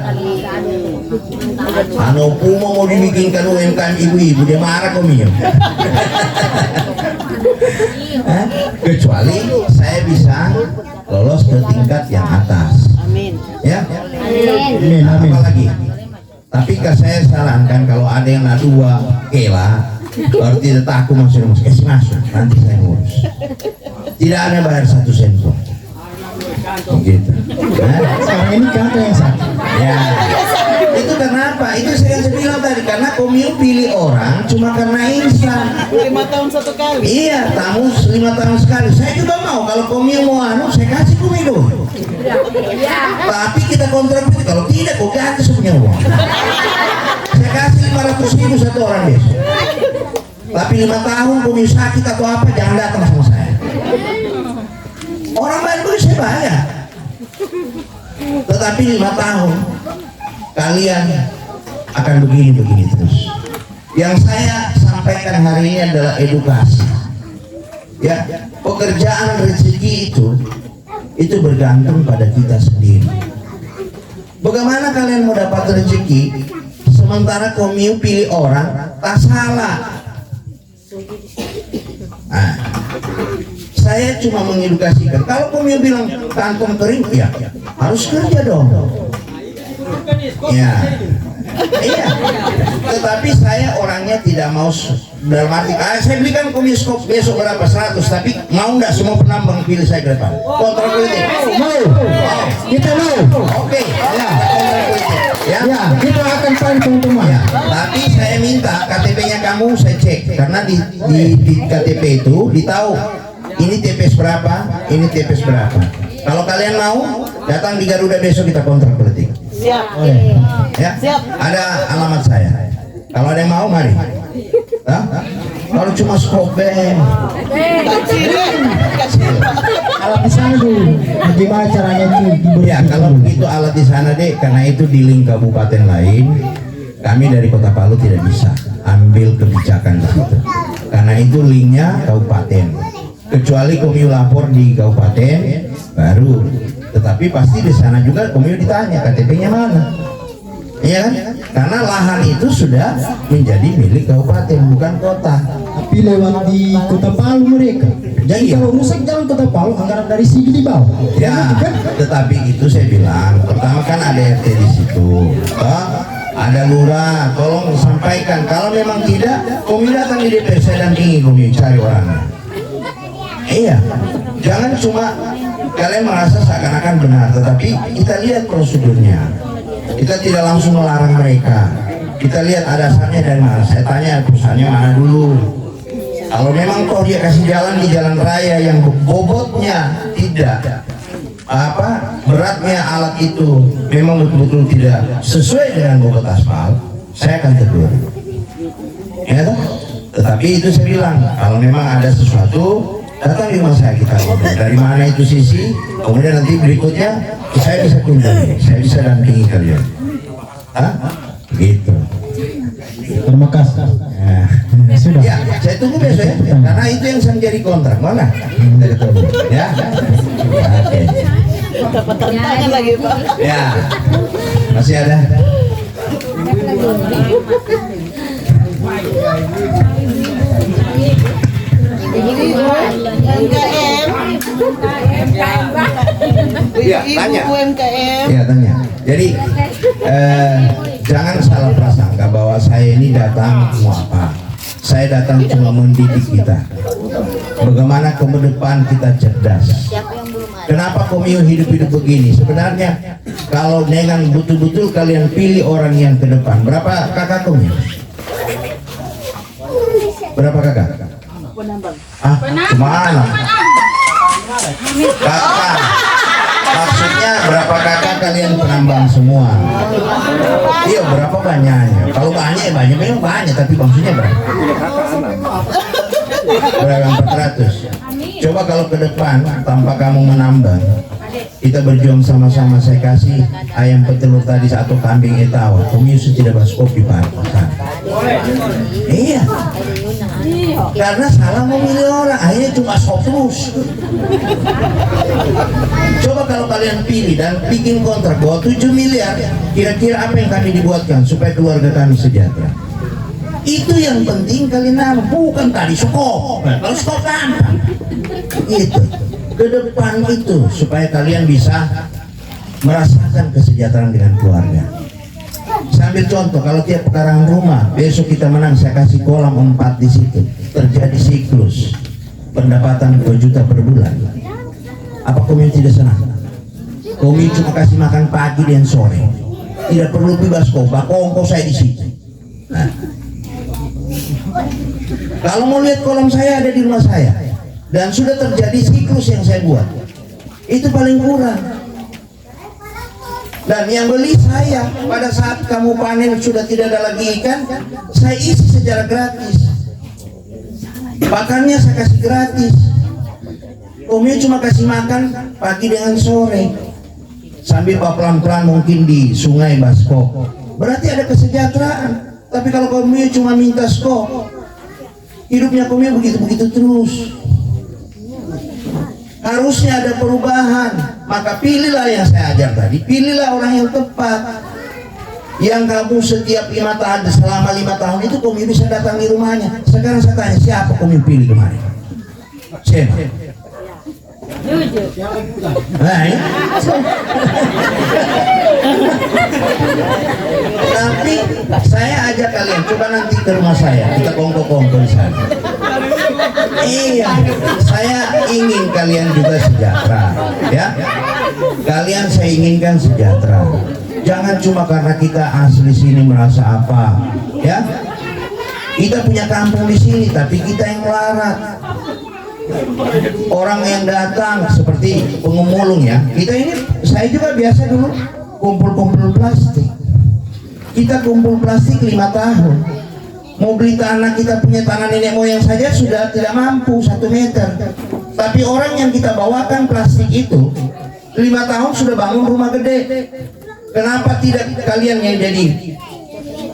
Anu Puma mau dibikinkan UMKM ibu-ibu, dia marah Komio. Kecuali saya bisa lolos ke tingkat yang atas. Amin. Ya. Amin, Nah, amin. apalagi. Tapi saya sarankan kalau ada yang dua kela, berarti tetap aku masuk kasih masuk, nanti saya ngurus. Tidak ada bayar 1 sen pun. Begitu. Nah, Sekarang ini kakak yang sakit. ya. Itu kenapa? Itu saya bilang tadi, karena Komio pilih orang cuma karena instan. 5 tahun 1 kali. Iya, tamu 5 tahun sekali. Saya juga mau kalau Komio mau anu, saya kasih Komio. Tapi kita kontrak itu, kalau tidak kok ganti sepunya uang. Saya kasih 500.000 satu orang besok. Tapi 5 tahun Komio sakit atau apa, jangan datang sama saya. Orang bayar dulu saya bayar. Tetapi 5 tahun kalian akan begini terus. Yang saya sampaikan hari ini adalah edukasi. Ya, pekerjaan rezeki itu bergantung pada kita sendiri. Bagaimana kalian mau dapat rezeki sementara Komio pilih orang, tak salah. Nah, saya cuma mengedukasikan. Kalau Komio bilang kantong kering, ya harus kerja dong. Ya, iya. Tetapi saya orangnya tidak mau dalam arti, saya belikan Komioskop besok berapa 100, tapi mau nggak semua penambang pilih saya ke depan? Kontrak politik. Mau. Kita mau. Oke, ya. Kontrak politik. Ya. Ya, kita akan find teman-teman. Ya, tapi saya minta KTP-nya kamu saya cek, karena di KTP itu ditahu ini TPS berapa, ini TPS berapa. Kalau kalian mau datang di Garuda besok kita kontrak politik. Siap. Ya, Siap. ada alamat saya. Kalau ada yang mau mari. Hah? Kalau cuma skopeng, Alat di sana dulu. Bagaimana caranya itu? ya kalau begitu alat di sana deh, karena itu di link kabupaten lain. Kami dari Kota Palu tidak bisa ambil kebijakan di situ, karena itu linknya kabupaten. Kecuali Komio lapor di kabupaten baru, tetapi pasti di sana juga Komio ditanya KTP-nya mana. Iya kan? Karena lahan itu sudah menjadi milik kabupaten, bukan kota. Tapi lewat di Kota Palu mereka. Jadi Iya. kalau rusak jalan Kota Palu, anggaran dari sini di bawah. Ya, tetapi itu saya bilang, pertama kan ada RT di situ, ada lurah, tolong sampaikan. Kalau memang tidak, Komio datang di DPR, saya dampingi Komio cari orangnya. Iya, jangan cuma kalian merasa seakan-akan benar, tetapi kita lihat prosedurnya. Kita tidak langsung melarang mereka. Kita lihat ada dasarnya dari mana. Saya tanya perusahaannya mana dulu. Kalau memang toh dia kasih jalan di jalan raya yang bobotnya tidak beratnya alat itu memang betul-betul tidak sesuai dengan bobot aspal, saya akan tegur. Ya toh? Tetapi itu saya bilang, kalau memang ada sesuatu datang di rumah saya, kita ngobrol dari mana itu sisi, kemudian nanti berikutnya saya bisa kunjungi, saya bisa dampingi kalian. Gitu. Terima kasih. Sudah. Ya, saya tunggu besok ya, karena itu yang saya menjadi kontrak. Mana? Kita ketemu. Ya. Oke. Dapat tantangan lagi, Pak. Ya. Masih ada. Iya, tanya. UMKM. Ya, tanya. Jadi jangan salah prasangka bahwa saya ini datang mau apa. Saya datang cuma mendidik kita. Bagaimana ke depan kita cerdas. Kenapa Komio hidup-hidup begini? Sebenarnya kalau dengan betul-betul kalian pilih orang yang ke depan. Berapa kakak Komio? Berapa kakak? Ah, kemana? Kakak. Maksudnya berapa kakak kalian penambang semua? Iya, berapa banyaknya? Kalau banyak ya banyak, memang banyak, tapi maksudnya berapa? Berapa 400? Coba kalau ke depan tanpa kamu menambang, Kita berjuang sama-sama. Saya kasih ayam petelur tadi atau kambing etawa. Komius tidak bahas kopi Pak. Iya. Karena salah memilih orang, akhirnya cuma sop terus. Coba kalau kalian pilih dan bikin kontrak bahwa 7 miliar, kira-kira apa yang kami dibuatkan supaya keluarga kami sejahtera. Itu yang penting kalian bukan tadi skop. Kalau skop gampang. Itu ke depan itu supaya kalian bisa merasakan kesejahteraan dengan keluarga. Sambil contoh, kalau tiap pekarangan rumah besok kita menang, saya kasih kolam 4 di situ. Terjadi siklus pendapatan 2 juta per bulan. Apa Komi tidak senang? Komi cuma kasih makan pagi dan sore. Tidak perlu bebas kongko saya di situ. Nah, kalau mau lihat kolam saya ada di rumah saya dan sudah terjadi siklus yang saya buat, itu paling kurang. Dan yang beli saya pada saat kamu panen sudah tidak ada lagi ikan, saya isi secara gratis. Pakannya saya kasih gratis. Komi cuma kasih makan pagi dengan sore sambil pelan-pelan mungkin di sungai Basko. Berarti ada kesejahteraan. Tapi kalau Komi cuma minta skop, hidupnya Komi begitu-begitu terus. Harusnya ada perubahan. Maka pilihlah yang saya ajar tadi. Pilihlah orang yang tepat. Yang kamu setiap 5 tahun, selama 5 tahun itu Komi bisa datang di rumahnya. Sekarang saya tanya, siapa Komi pilih kemarin? Siapa? Nah, ya. Tapi saya ajak kalian, coba nanti ke rumah saya, kita kongko-kongko di sana. Iya, saya ingin kalian juga sejahtera, ya. Kalian saya inginkan sejahtera. Jangan cuma karena kita asli sini merasa apa, ya. Kita punya kampung di sini, tapi kita yang melarat. Orang yang datang seperti pengumulung ya. Kita ini, saya juga biasa dulu kumpul-kumpul plastik. Kita kumpul plastik 5 tahun. Mau beli tanah, kita punya tanah nenek moyang saja sudah tidak mampu 1 meter. Tapi orang yang kita bawakan plastik itu 5 tahun sudah bangun rumah gede. Kenapa tidak kalian yang jadi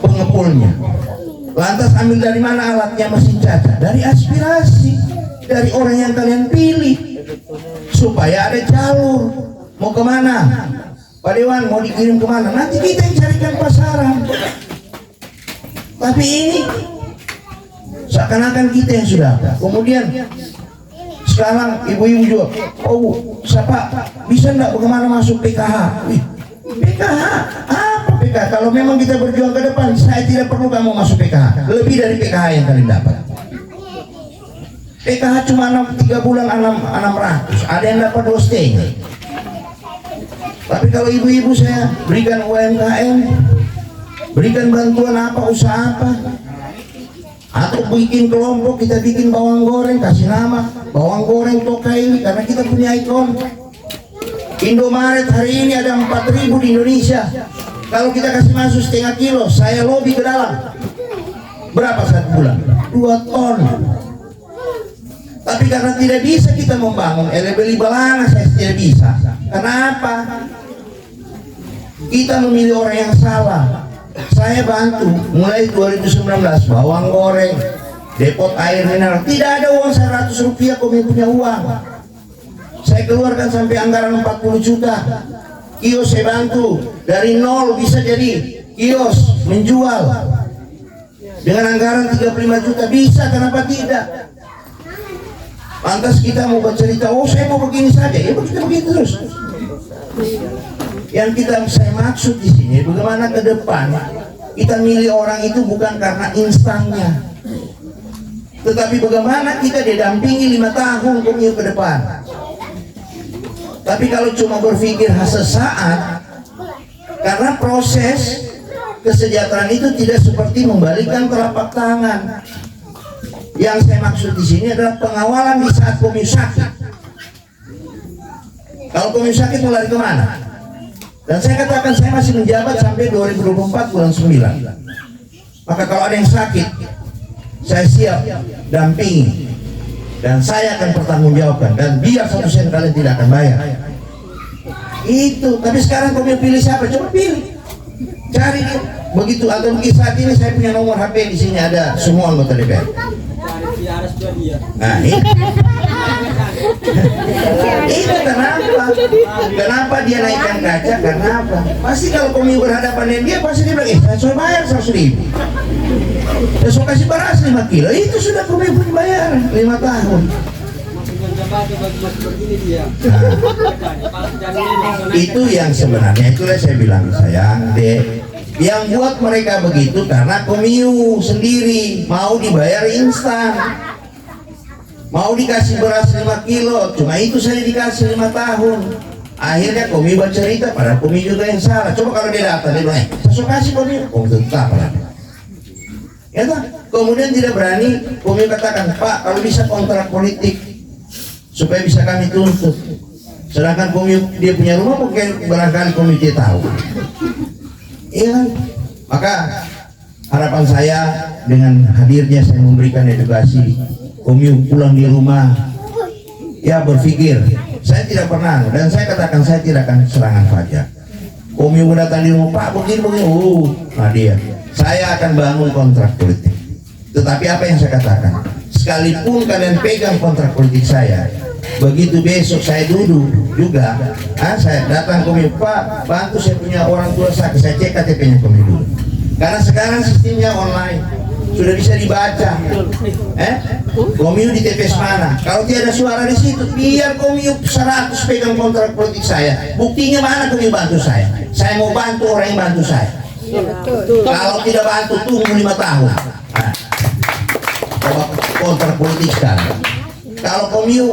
pengepulnya? Lantas ambil dari mana alatnya, mesin caca? Dari aspirasi, dari orang yang kalian pilih, supaya ada jalur. Mau kemana? Pak Dewan mau dikirim kemana? Nanti kita yang carikan pasaran. Tapi ini seakan-akan kita yang sudah ada. Kemudian sekarang ibu-ibu juga, oh siapa bisa enggak bagaimana masuk PKH? PKH? Apa PKH? Kalau memang kita berjuang ke depan, saya tidak perlu kamu masuk PKH. Lebih dari PKH yang kalian dapat. PKH cuma 3 bulan 600, ada yang dapat 2,5. Tapi kalau ibu-ibu saya berikan UMKM, berikan bantuan apa, usaha apa, atau bikin kelompok, kita bikin bawang goreng, kasih nama bawang goreng Tokaili karena kita punya ikon. Indomaret hari ini ada 4.000 di Indonesia. Kalau kita kasih masuk 0,5 kilo, saya lobby ke dalam. Berapa 1 bulan? 2 ton. Tapi karena tidak bisa kita membangun, beli balanga saya tidak bisa. Kenapa? Kita memilih orang yang salah. Saya bantu mulai 2019 bawang goreng, depot air mineral. Tidak ada uang 100 rupiah, Komi punya uang. Saya keluarkan sampai anggaran 40 juta. Kios saya bantu dari nol bisa jadi kios menjual dengan anggaran 35 juta bisa. Kenapa tidak? Lantas kita mau bercerita, oh saya mau begini saja, ya kita begitu terus. Yang saya maksud di sini, bagaimana ke depan kita milih orang itu bukan karena instannya, tetapi bagaimana kita didampingi 5 tahun kemudian ke depan. Tapi kalau cuma berpikir sesaat, karena proses kesejahteraan itu tidak seperti membalikkan telapak tangan. Yang saya maksud di sini adalah pengawalan di saat Komi sakit. Kalau Komi sakit mau lari kemana? Dan saya katakan saya masih menjabat sampai 2024 bulan 9. Maka kalau ada yang sakit, saya siap dampingi dan saya akan pertanggungjawabkan, dan biar 1 sen kalian tidak akan bayar. Itu, tapi sekarang kau mau pilih siapa? Coba pilih. Cari dia. Begitu atau mungkin saat ini saya punya nomor HP di sini ada semua anggota DPR. Nah, ini. Itu kenapa? Kenapa dia naikkan kaca? Karena apa? Pasti kalau kau berhadapan dengan dia, pasti dia bilang, saya bayar 100.000. Saya kasih beras 5 kilo. Itu sudah kau bayar 5 tahun. Nah, itu yang sebenarnya itulah saya bilang sayang dek, yang buat mereka begitu karena Komiu sendiri mau dibayar instan, mau dikasih beras 5 kilo, cuma itu saya dikasih 5 tahun. Akhirnya Komiu bercerita pada Komiu juga yang salah. Coba kalau dia datang dia bilang, saya kasih Komiu, tetap lah. Ya tak? Kemudian tidak berani Komiu katakan, Pak kalau bisa kontrak politik supaya bisa kami tuntut. Sedangkan dia punya rumah mungkin barangkali komite tahu. Iya kan? Maka harapan saya dengan hadirnya saya memberikan edukasi, pulang di rumah ya berpikir. Saya tidak pernah dan saya katakan saya tidak akan serangan fajar. datang di rumah, Pak begini, nah dia, saya akan bangun kontrak politik. Tetapi apa yang saya katakan, sekalipun kalian pegang kontrak politik saya, begitu besok saya duduk juga, saya datang ke Pak, bantu saya punya orang tua saya cek KTP-nya dulu. Karena sekarang sistemnya online, sudah bisa dibaca. Komiu di TPS mana? Kalau tidak ada suara di situ, biar Komiu 100 pegang kontrak politik saya. Buktinya mana Komiu bantu saya? Saya mau bantu orang yang bantu saya. Kalau tidak bantu tunggu 5 tahun. Kontrak politik sekarang. Kalau Komiu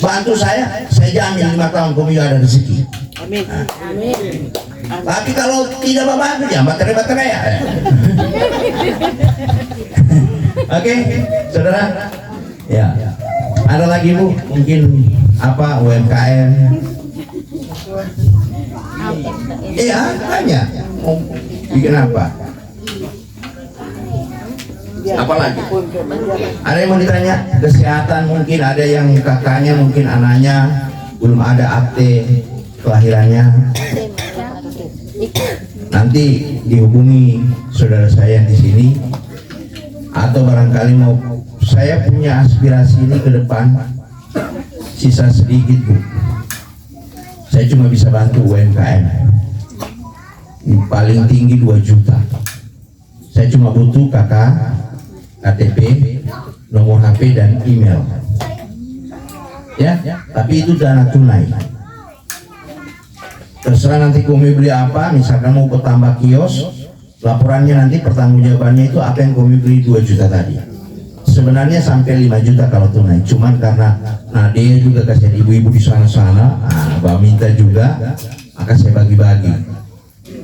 bantu saya jamin 5 tahun Komiu ada rezeki. Amin. Amin. Tapi kalau tidak membantu ya baterai ya. Oke, saudara. Ya. Ada lagi Bu, mungkin apa UMKM? Iya, tanya. Mau bikin apa? Apa lagi? Ada yang mau ditanya? Kesehatan mungkin, ada yang kakaknya mungkin anaknya belum ada akte kelahirannya. Nanti dihubungi saudara saya di sini, atau barangkali mau saya punya aspirasi ini ke depan sisa sedikit Bu. Saya cuma bisa bantu UMKM paling tinggi 2 juta. Saya cuma butuh kakak, KTP, nomor HP dan email. Ya, tapi itu dana tunai. Terserah nanti Komi beli apa, misalkan mau bertambah kios, laporannya nanti pertanggungjawabannya itu apa yang Komi beli 2 juta tadi. Sebenarnya sampai 5 juta kalau tunai, cuman karena Nadia juga kasih ibu-ibu di sana-sana, Mbak minta juga, maka saya bagi-bagi.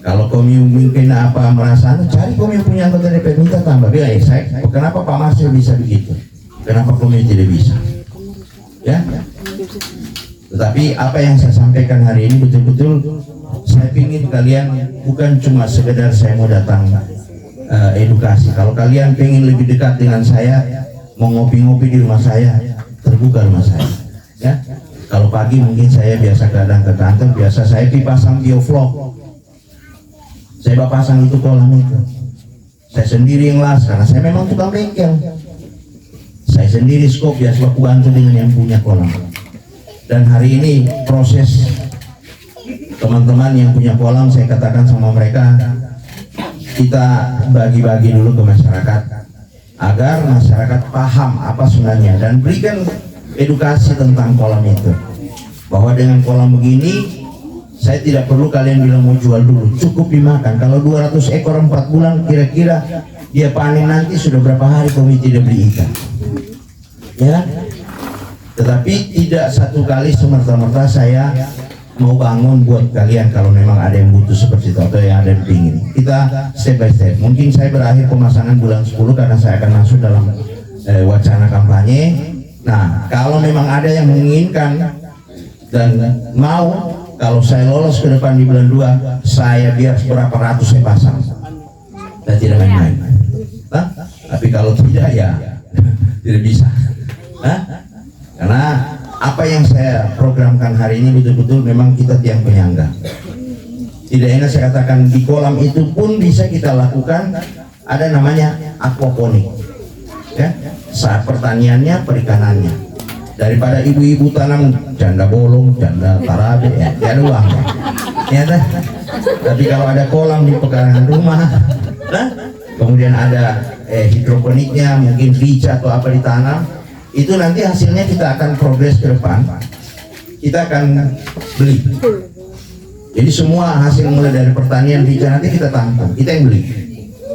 Kalau Komi mungkin apa merasa, cari Komi punya anggota DPR minta tambah, bilang saya, kenapa Pak Masih bisa begitu? Kenapa Komi tidak bisa? Ya. Tetapi apa yang saya sampaikan hari ini betul-betul saya ingin kalian bukan cuma sekedar saya mau datang edukasi. Kalau kalian pengen lebih dekat dengan saya, mau ngopi-ngopi di rumah saya, terbuka rumah saya. Ya. Kalau pagi mungkin saya biasa kadang ke kantor, biasa saya pasang biovlog. Saya pasang itu kolam itu. Saya sendiri yang las karena saya memang tukang bengkel. Saya sendiri skop biasa aku bantu dengan yang punya kolam. Dan hari ini proses teman-teman yang punya kolam, saya katakan sama mereka, kita bagi-bagi dulu ke masyarakat agar masyarakat paham apa sebenarnya dan berikan edukasi tentang kolam itu, bahwa dengan kolam begini saya tidak perlu kalian bilang mau jual dulu, cukup dimakan. Kalau 200 ekor 4 bulan kira-kira dia panen nanti sudah berapa hari Komi tidak beli ikan, ya. Tetapi tidak satu kali semerta-merta saya mau bangun buat kalian kalau memang ada yang butuh seperti itu atau yang ada yang pingin. Kita step by step. Mungkin saya berakhir pemasangan bulan 10 karena saya akan masuk dalam wacana kampanye. Nah, kalau memang ada yang menginginkan dan mau, kalau saya lolos ke depan di bulan 2, saya biar berapa ratus saya pasang. Saya tidak main-main. Tapi kalau tidak ya tidak bisa. Karena apa yang saya programkan hari ini betul-betul memang kita tiang penyangga. Tidak enak saya katakan, di kolam itu pun bisa kita lakukan ada namanya aquaponik, ya, saat pertaniannya, perikanannya. Daripada ibu-ibu tanam janda bolong, janda tarabe, ya ada uang, ya dah. Tapi kalau ada kolam di pekarangan rumah, nah, kemudian ada hidroponiknya, mungkin rica atau apa ditanam, itu nanti hasilnya kita akan progres ke depan. Kita akan beli. Jadi semua hasil mulai dari pertanian rica nanti kita tampung, kita yang beli.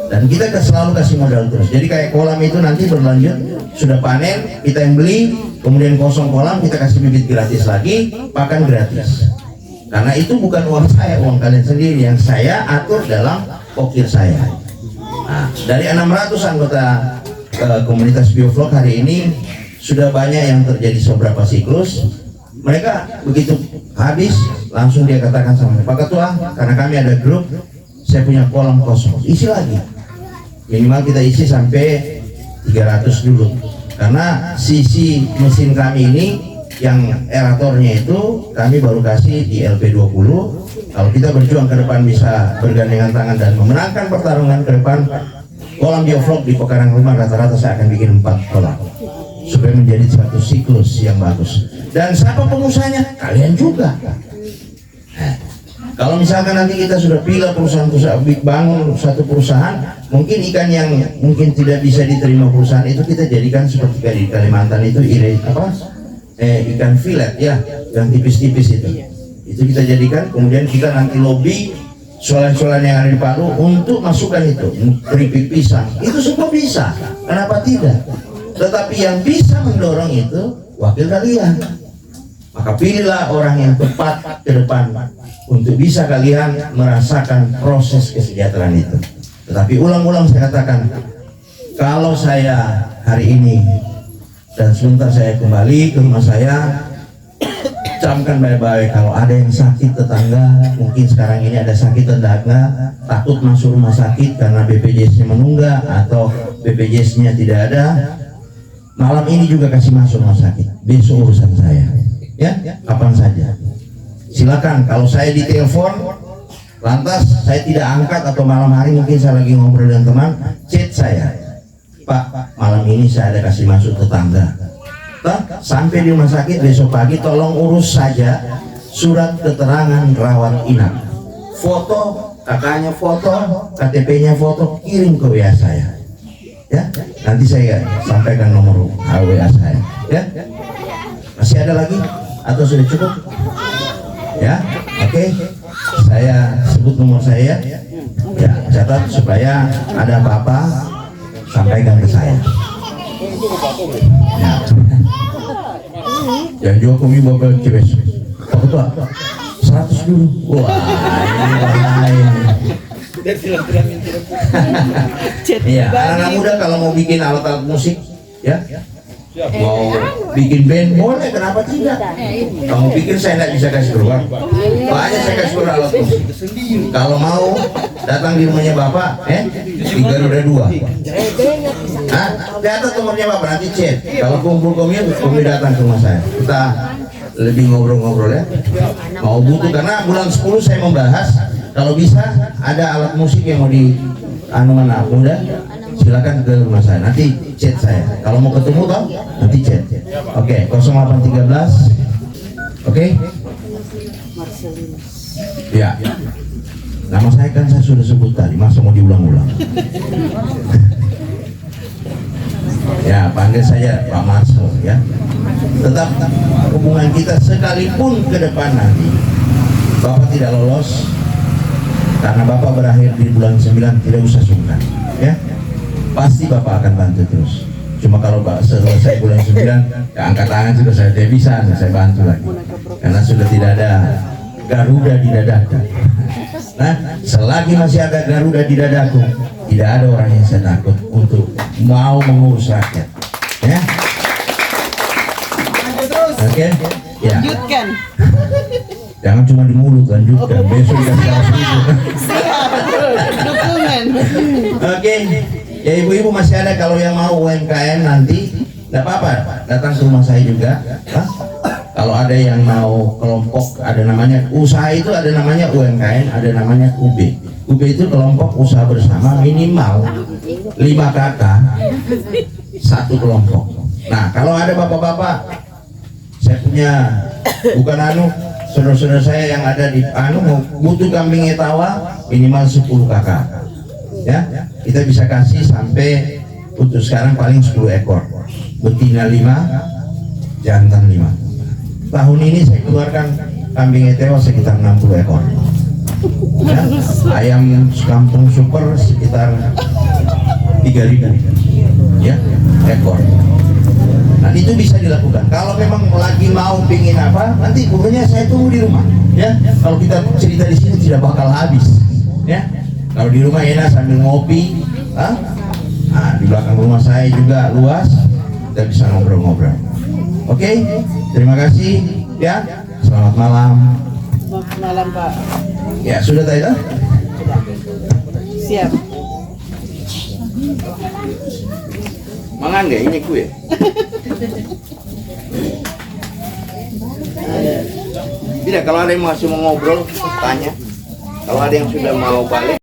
Dan kita selalu kasih modal terus. Jadi kayak kolam itu nanti berlanjut, sudah panen, kita yang beli, kemudian kosong kolam, kita kasih bibit gratis lagi, pakan gratis. Karena itu bukan uang saya, uang kalian sendiri yang saya atur dalam pokir saya. Nah, dari 600 anggota komunitas Biovlog hari ini sudah banyak yang terjadi beberapa siklus. Mereka begitu habis langsung dia katakan sama Pak Ketua, karena kami ada grup, saya punya kolam kosong, isi lagi. Minimal kita isi sampai 300 dulu. Karena sisi mesin kami ini yang aeratornya itu kami baru kasih di LP20. Kalau kita berjuang ke depan bisa bergandengan tangan dan memenangkan pertarungan ke depan, kolam Biovlog di pekarangan rumah rata-rata saya akan bikin 4 kolam supaya menjadi satu siklus yang bagus. Dan siapa pengusahanya? Kalian juga. Kalau misalkan nanti kita sudah pilih perusahaan-perusahaan, bangun satu perusahaan, mungkin ikan yang mungkin tidak bisa diterima perusahaan itu kita jadikan seperti di Kalimantan itu ikan filet ya, yang tipis-tipis itu kita jadikan, kemudian kita nanti lobby soalan-soalan yang ada di Palu untuk masukkan itu keripik pisang, itu semua bisa, kenapa tidak? Tetapi yang bisa mendorong itu wakil kalian. Maka pilihlah orang yang tepat ke depan untuk bisa kalian merasakan proses kesejahteraan itu. Tetapi ulang-ulang saya katakan, kalau saya hari ini dan sebentar saya kembali ke rumah saya, camkan baik-baik. Kalau ada yang sakit tetangga, mungkin sekarang ini ada sakit tetangga, takut masuk rumah sakit karena BPJS-nya menunggak atau BPJS-nya tidak ada, malam ini juga kasih masuk rumah sakit. Besok urusan saya. Ya, kapan saja. Silakan. Kalau saya ditelepon, lantas saya tidak angkat atau malam hari mungkin saya lagi ngobrol dengan teman, chat saya, Pak, malam ini saya ada kasih masuk tetangga. Sampai di rumah sakit besok pagi, tolong urus saja surat keterangan rawat inap. Foto, kakaknya foto, KTP-nya foto, kirim ke WA saya. Ya, nanti saya sampaikan nomor WA saya. Ya, masih ada lagi? Atau sudah cukup? Ya, oke. Saya sebut nomor saya. Ya, catat supaya ada apa-apa sampaikan ke saya. Ya. Jangan juga kami bawa cewek. Pak Ketua, 100 dulu. Wah, ini bahaya. Iya, anak-anak muda kalau mau bikin alat-alat musik, ya. Mau bikin band boleh, kenapa tidak? Kamu pikir saya tidak bisa kasih keluar? Banyak saya kasih keluar alat musik. Kalau mau datang di rumahnya Bapak, di Garuda 2. Hah? Lihat nomornya Bapak, nanti chat. Kalau kumpul kami datang ke rumah saya. Kita lebih ngobrol-ngobrol ya. Mau butuh, karena bulan 10 saya membahas kalau bisa ada alat musik yang mau di anak muda, silakan ke rumah saya, nanti chat saya. Kalau mau ketemu toh, nanti chat. Oke, 0813. Oke. Ya. Nama saya kan saya sudah sebut tadi, masa mau diulang-ulang? Ya, panggil saya Pak Marcel ya. Tetap hubungan kita sekalipun ke depan nanti Bapak tidak lolos karena Bapak berakhir di bulan 9, tidak usah sungkan ya. Pasti Bapak akan bantu terus. Cuma kalau selesai bulan 9, ya angkat tangan sudah saya tidak bisa, saya bantu lagi. Karena sudah tidak ada Garuda di dadaku. Nah, selagi masih ada Garuda di dadaku, tidak ada orang yang saya takut untuk mau mengurus rakyat. Ya. Oke? Ya. Lanjutkan. Jangan cuma di mulut, lanjutkan. Besok dikasih 100.000. Siap. Dukungan. Oke. Ya ibu-ibu masih ada, kalau yang mau UMKM nanti, tidak apa-apa, datang ke rumah saya juga. Hah? Kalau ada yang mau kelompok, ada namanya usaha itu, ada namanya UMKM, ada namanya UB. UB itu kelompok usaha bersama minimal 5 kakak satu kelompok. Nah, kalau ada bapak-bapak, saya punya bukan saudara-saudara saya yang ada di butuh kambing etawa minimal 10 kakak. Ya, kita bisa kasih sampai untuk sekarang paling 10 ekor. Betina 5, jantan 5. Tahun ini saya keluarkan kambing etawa sekitar 60 ekor. Ya, ayam kampung super sekitar 3.000 ya ekor. Nah, itu bisa dilakukan. Kalau memang lagi mau pingin apa, nanti pokoknya saya tunggu di rumah. Ya, kalau kita cerita di sini tidak bakal habis. Ya, kalau di rumah enak sambil ngopi. Nah, di belakang rumah saya juga luas, kita bisa ngobrol-ngobrol. Oke, terima kasih ya. Selamat malam. Selamat malam Pak. Ya, sudah tadi dah? Siap. Mangan nggak ini kue? Tidak, kalau ada yang masih mau ngobrol, tanya. Kalau ada yang sudah mau balik.